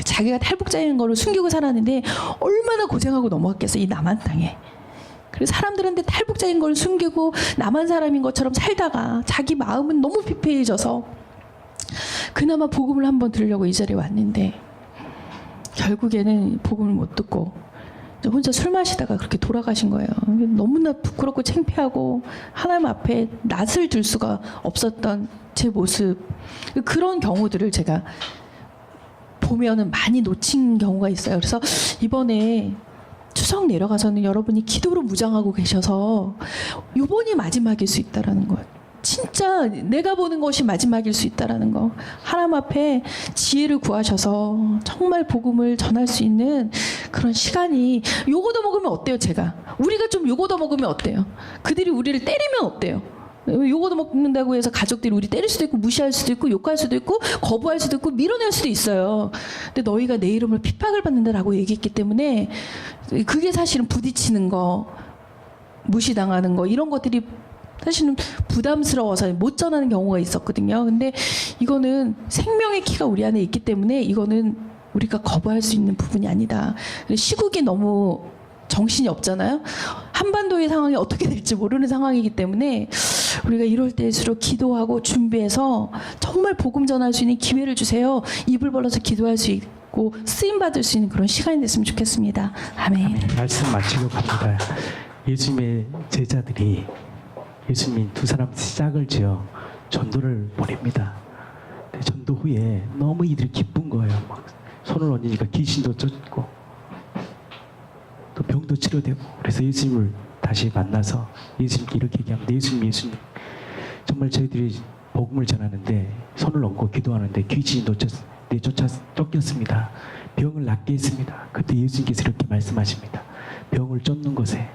자기가 탈북자인 거를 숨기고 살았는데 얼마나 고생하고 넘어갔겠어, 이 남한 땅에. 그래서 사람들한테 탈북자인 걸 숨기고 남한 사람인 것처럼 살다가 자기 마음은 너무 피폐해져서 그나마 복음을 한번 들으려고 이 자리에 왔는데 결국에는 복음을 못 듣고 혼자 술 마시다가 그렇게 돌아가신 거예요. 너무나 부끄럽고 창피하고 하나님 앞에 낯을 들 수가 없었던 제 모습. 그런 경우들을 제가 보면은 많이 놓친 경우가 있어요. 그래서 이번에 추석 내려가서는 여러분이 기도로 무장하고 계셔서 이번이 마지막일 수 있다라는 것. 진짜 내가 보는 것이 마지막일 수 있다라는 거. 하나님 앞에 지혜를 구하셔서 정말 복음을 전할 수 있는 그런 시간이. 요거 더 먹으면 어때요, 제가? 우리가 좀 요거 더 먹으면 어때요? 그들이 우리를 때리면 어때요? 요거 더 먹는다고 해서 가족들이 우리 때릴 수도 있고 무시할 수도 있고 욕할 수도 있고 거부할 수도 있고 밀어낼 수도 있어요. 근데 너희가 내 이름을 핍박을 받는다라고 얘기했기 때문에 그게 사실은 부딪히는 거, 무시당하는 거, 이런 것들이 사실은 부담스러워서 못 전하는 경우가 있었거든요. 근데 이거는 생명의 키가 우리 안에 있기 때문에 이거는 우리가 거부할 수 있는 부분이 아니다. 시국이 너무 정신이 없잖아요. 한반도의 상황이 어떻게 될지 모르는 상황이기 때문에 우리가 이럴 때일수록 기도하고 준비해서 정말 복음 전할 수 있는 기회를 주세요. 입을 벌려서 기도할 수 있고 쓰임 받을 수 있는 그런 시간이 됐으면 좋겠습니다. 아멘. 말씀 마치려고 합니다. 예수님의 제자들이 예수님이 두 사람 시작을 지어 전도를 보냅니다. 근데 전도 후에 너무 이들이 기쁜 거예요. 막 손을 얹으니까 귀신도 쫓고 또 병도 치료되고. 그래서 예수님을 다시 만나서 예수님께 이렇게 얘기합니다. 예수님 정말 저희들이 복음을 전하는데 손을 얹고 기도하는데 귀신이 쫓겼습니다. 병을 낫게 했습니다. 그때 예수님께서 이렇게 말씀하십니다. 병을 쫓는 것에,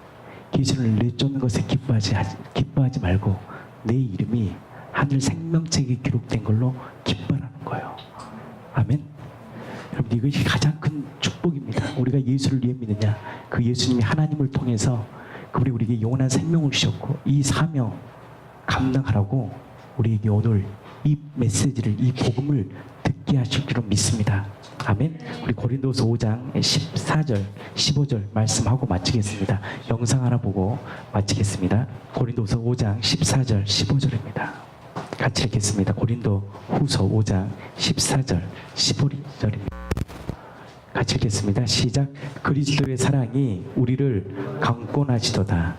귀신을 내쫓는 것에 기뻐하지 말고 내 이름이 하늘 생명책에 기록된 걸로 기뻐하는 거예요. 아멘. 여러분, 이것이 가장 큰 축복입니다. 우리가 예수를 위해 믿느냐, 그 예수님이 하나님을 통해서 그분이 우리에게 영원한 생명을 주셨고 이 사명 감당하라고 우리에게 오늘 이 메시지를, 이 복음을 듣게 하실 줄로 믿습니다. 아멘. 우리 고린도서 5장 14절 15절 말씀하고 마치겠습니다. 영상 하나 보고 마치겠습니다. 고린도서 5장 14절 15절입니다. 같이 읽겠습니다. 고린도 후서 5장 14절 15절입니다. 같이 읽겠습니다. 시작. 그리스도의 사랑이 우리를 강권하시도다.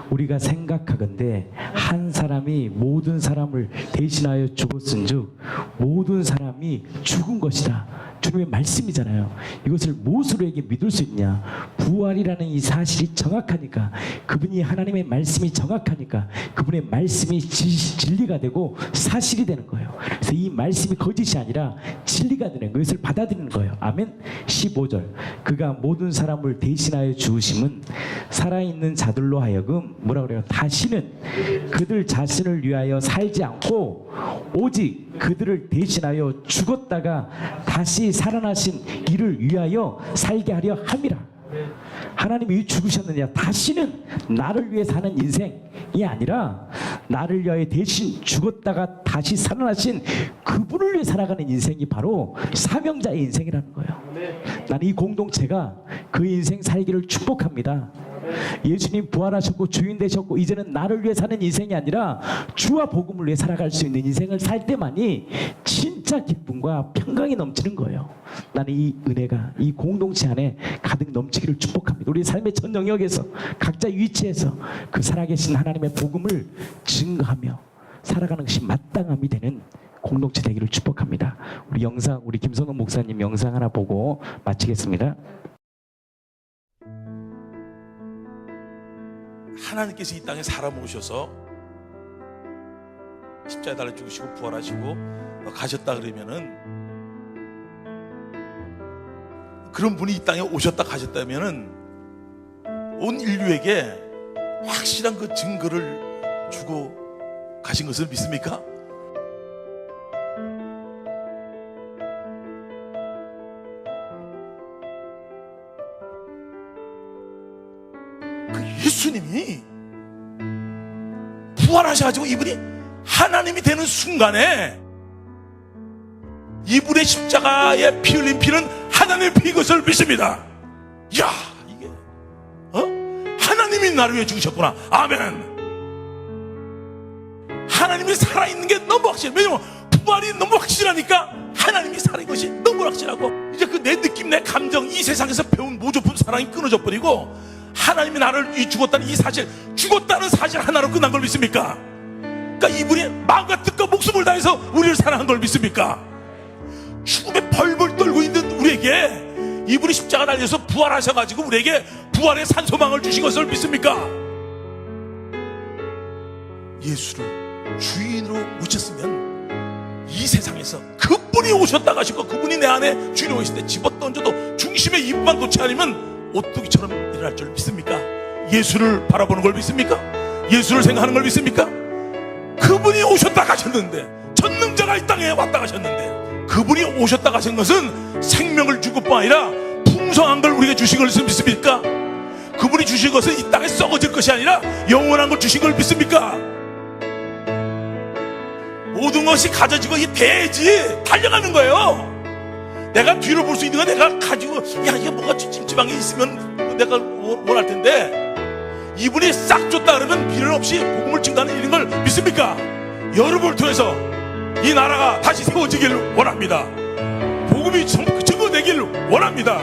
우리가 생각하건대 한 사람이 모든 사람을 대신하여 죽었은즉 모든 사람이 죽은 것이다. 주님의 말씀이잖아요. 이것을 무엇으로 믿을 수 있냐? 부활이라는 이 사실이 정확하니까, 그분이 하나님의 말씀이 정확하니까 그분의 말씀이 진리가 되고 사실이 되는 거예요. 그래서 이 말씀이 거짓이 아니라 진리가 되는 것을 받아들이는 거예요. 아멘. 15절. 그가 모든 사람을 대신하여 죽으심은 살아있는 자들로 하여금 뭐라 그래요? 다시는 그들 자신을 위하여 살지 않고 오직 그들을 대신하여 죽었다가 다시 살아나신 이를 위하여 살게 하려 함이라. 하나님이 왜 죽으셨느냐? 다시는 나를 위해 사는 인생이 아니라 나를 위하여 대신 죽었다가 다시 살아나신 그분을 위해 살아가는 인생이 바로 사명자의 인생이라는 거예요. 나는 이 공동체가 그 인생 살기를 축복합니다. 예수님 부활하셨고 주인 되셨고 이제는 나를 위해 사는 인생이 아니라 주와 복음을 위해 살아갈 수 있는 인생을 살 때만이 진짜 기쁨과 평강이 넘치는 거예요. 나는 이 은혜가 이 공동체 안에 가득 넘치기를 축복합니다. 우리 삶의 전 영역에서 각자 위치에서 그 살아계신 하나님의 복음을 증거하며 살아가는 것이 마땅함이 되는 공동체 되기를 축복합니다. 우리 김성근 목사님 영상 하나 보고 마치겠습니다. 하나님께서 이 땅에 사람 오셔서 십자가에 달려 죽으시고 부활하시고 가셨다 그러면은, 그런 분이 이 땅에 오셨다 가셨다면은 온 인류에게 확실한 그 증거를 주고 가신 것을 믿습니까? 그 예수님이 부활하셔가지고 이분이 하나님이 되는 순간에 이분의 십자가에 피 흘린 피는 하나님의 피인 것을 믿습니다. 야, 이게 하나님이 나를 위해 죽으셨구나. 아멘. 하나님이 살아있는 게 너무 확실해. 왜냐면 부활이 너무 확실하니까 하나님이 살아있는 것이 너무 확실하고, 이제 그 내 느낌, 내 감정, 이 세상에서 배운 모조품 사랑이 끊어져 버리고 하나님이 나를 위해 죽었다는 이 사실, 죽었다는 사실 하나로 끝난 걸 믿습니까? 그러니까 이분이 마음과 뜻과 목숨을 다해서 우리를 사랑한 걸 믿습니까? 죽음에 벌벌 떨고 있는 우리에게 이분이 십자가 달려서 부활하셔가지고 우리에게 부활의 산소망을 주신 것을 믿습니까? 예수를 주인으로 모셨으면 이 세상에서 그분이 오셨다 가시고 그분이 내 안에 주인으로 오실 때 집어던져도 중심에 입만 놓지 않으면 오뚜기처럼 일어날 줄 믿습니까? 예수를 바라보는 걸 믿습니까? 예수를 생각하는 걸 믿습니까? 그분이 오셨다 가셨는데, 전능자가 이 땅에 왔다 가셨는데, 그분이 오셨다 가신 것은 생명을 줄 것뿐 아니라 풍성한 걸 우리에게 주신 것을 믿습니까? 그분이 주신 것은 이 땅에 썩어질 것이 아니라 영원한 걸 주신 걸 믿습니까? 모든 것이 가져지고 이 대지 달려가는 거예요. 내가 뒤로 볼 수 있는 건 내가 가지고, 야, 이게 뭐가 찜찜한 게 있으면 내가 원할 텐데, 이분이 싹 줬다 그러면 미련 없이 복음을 증가하는 일인 걸 믿습니까? 여러분을 통해서 이 나라가 다시 세워지길 원합니다. 복음이 증거되길 원합니다.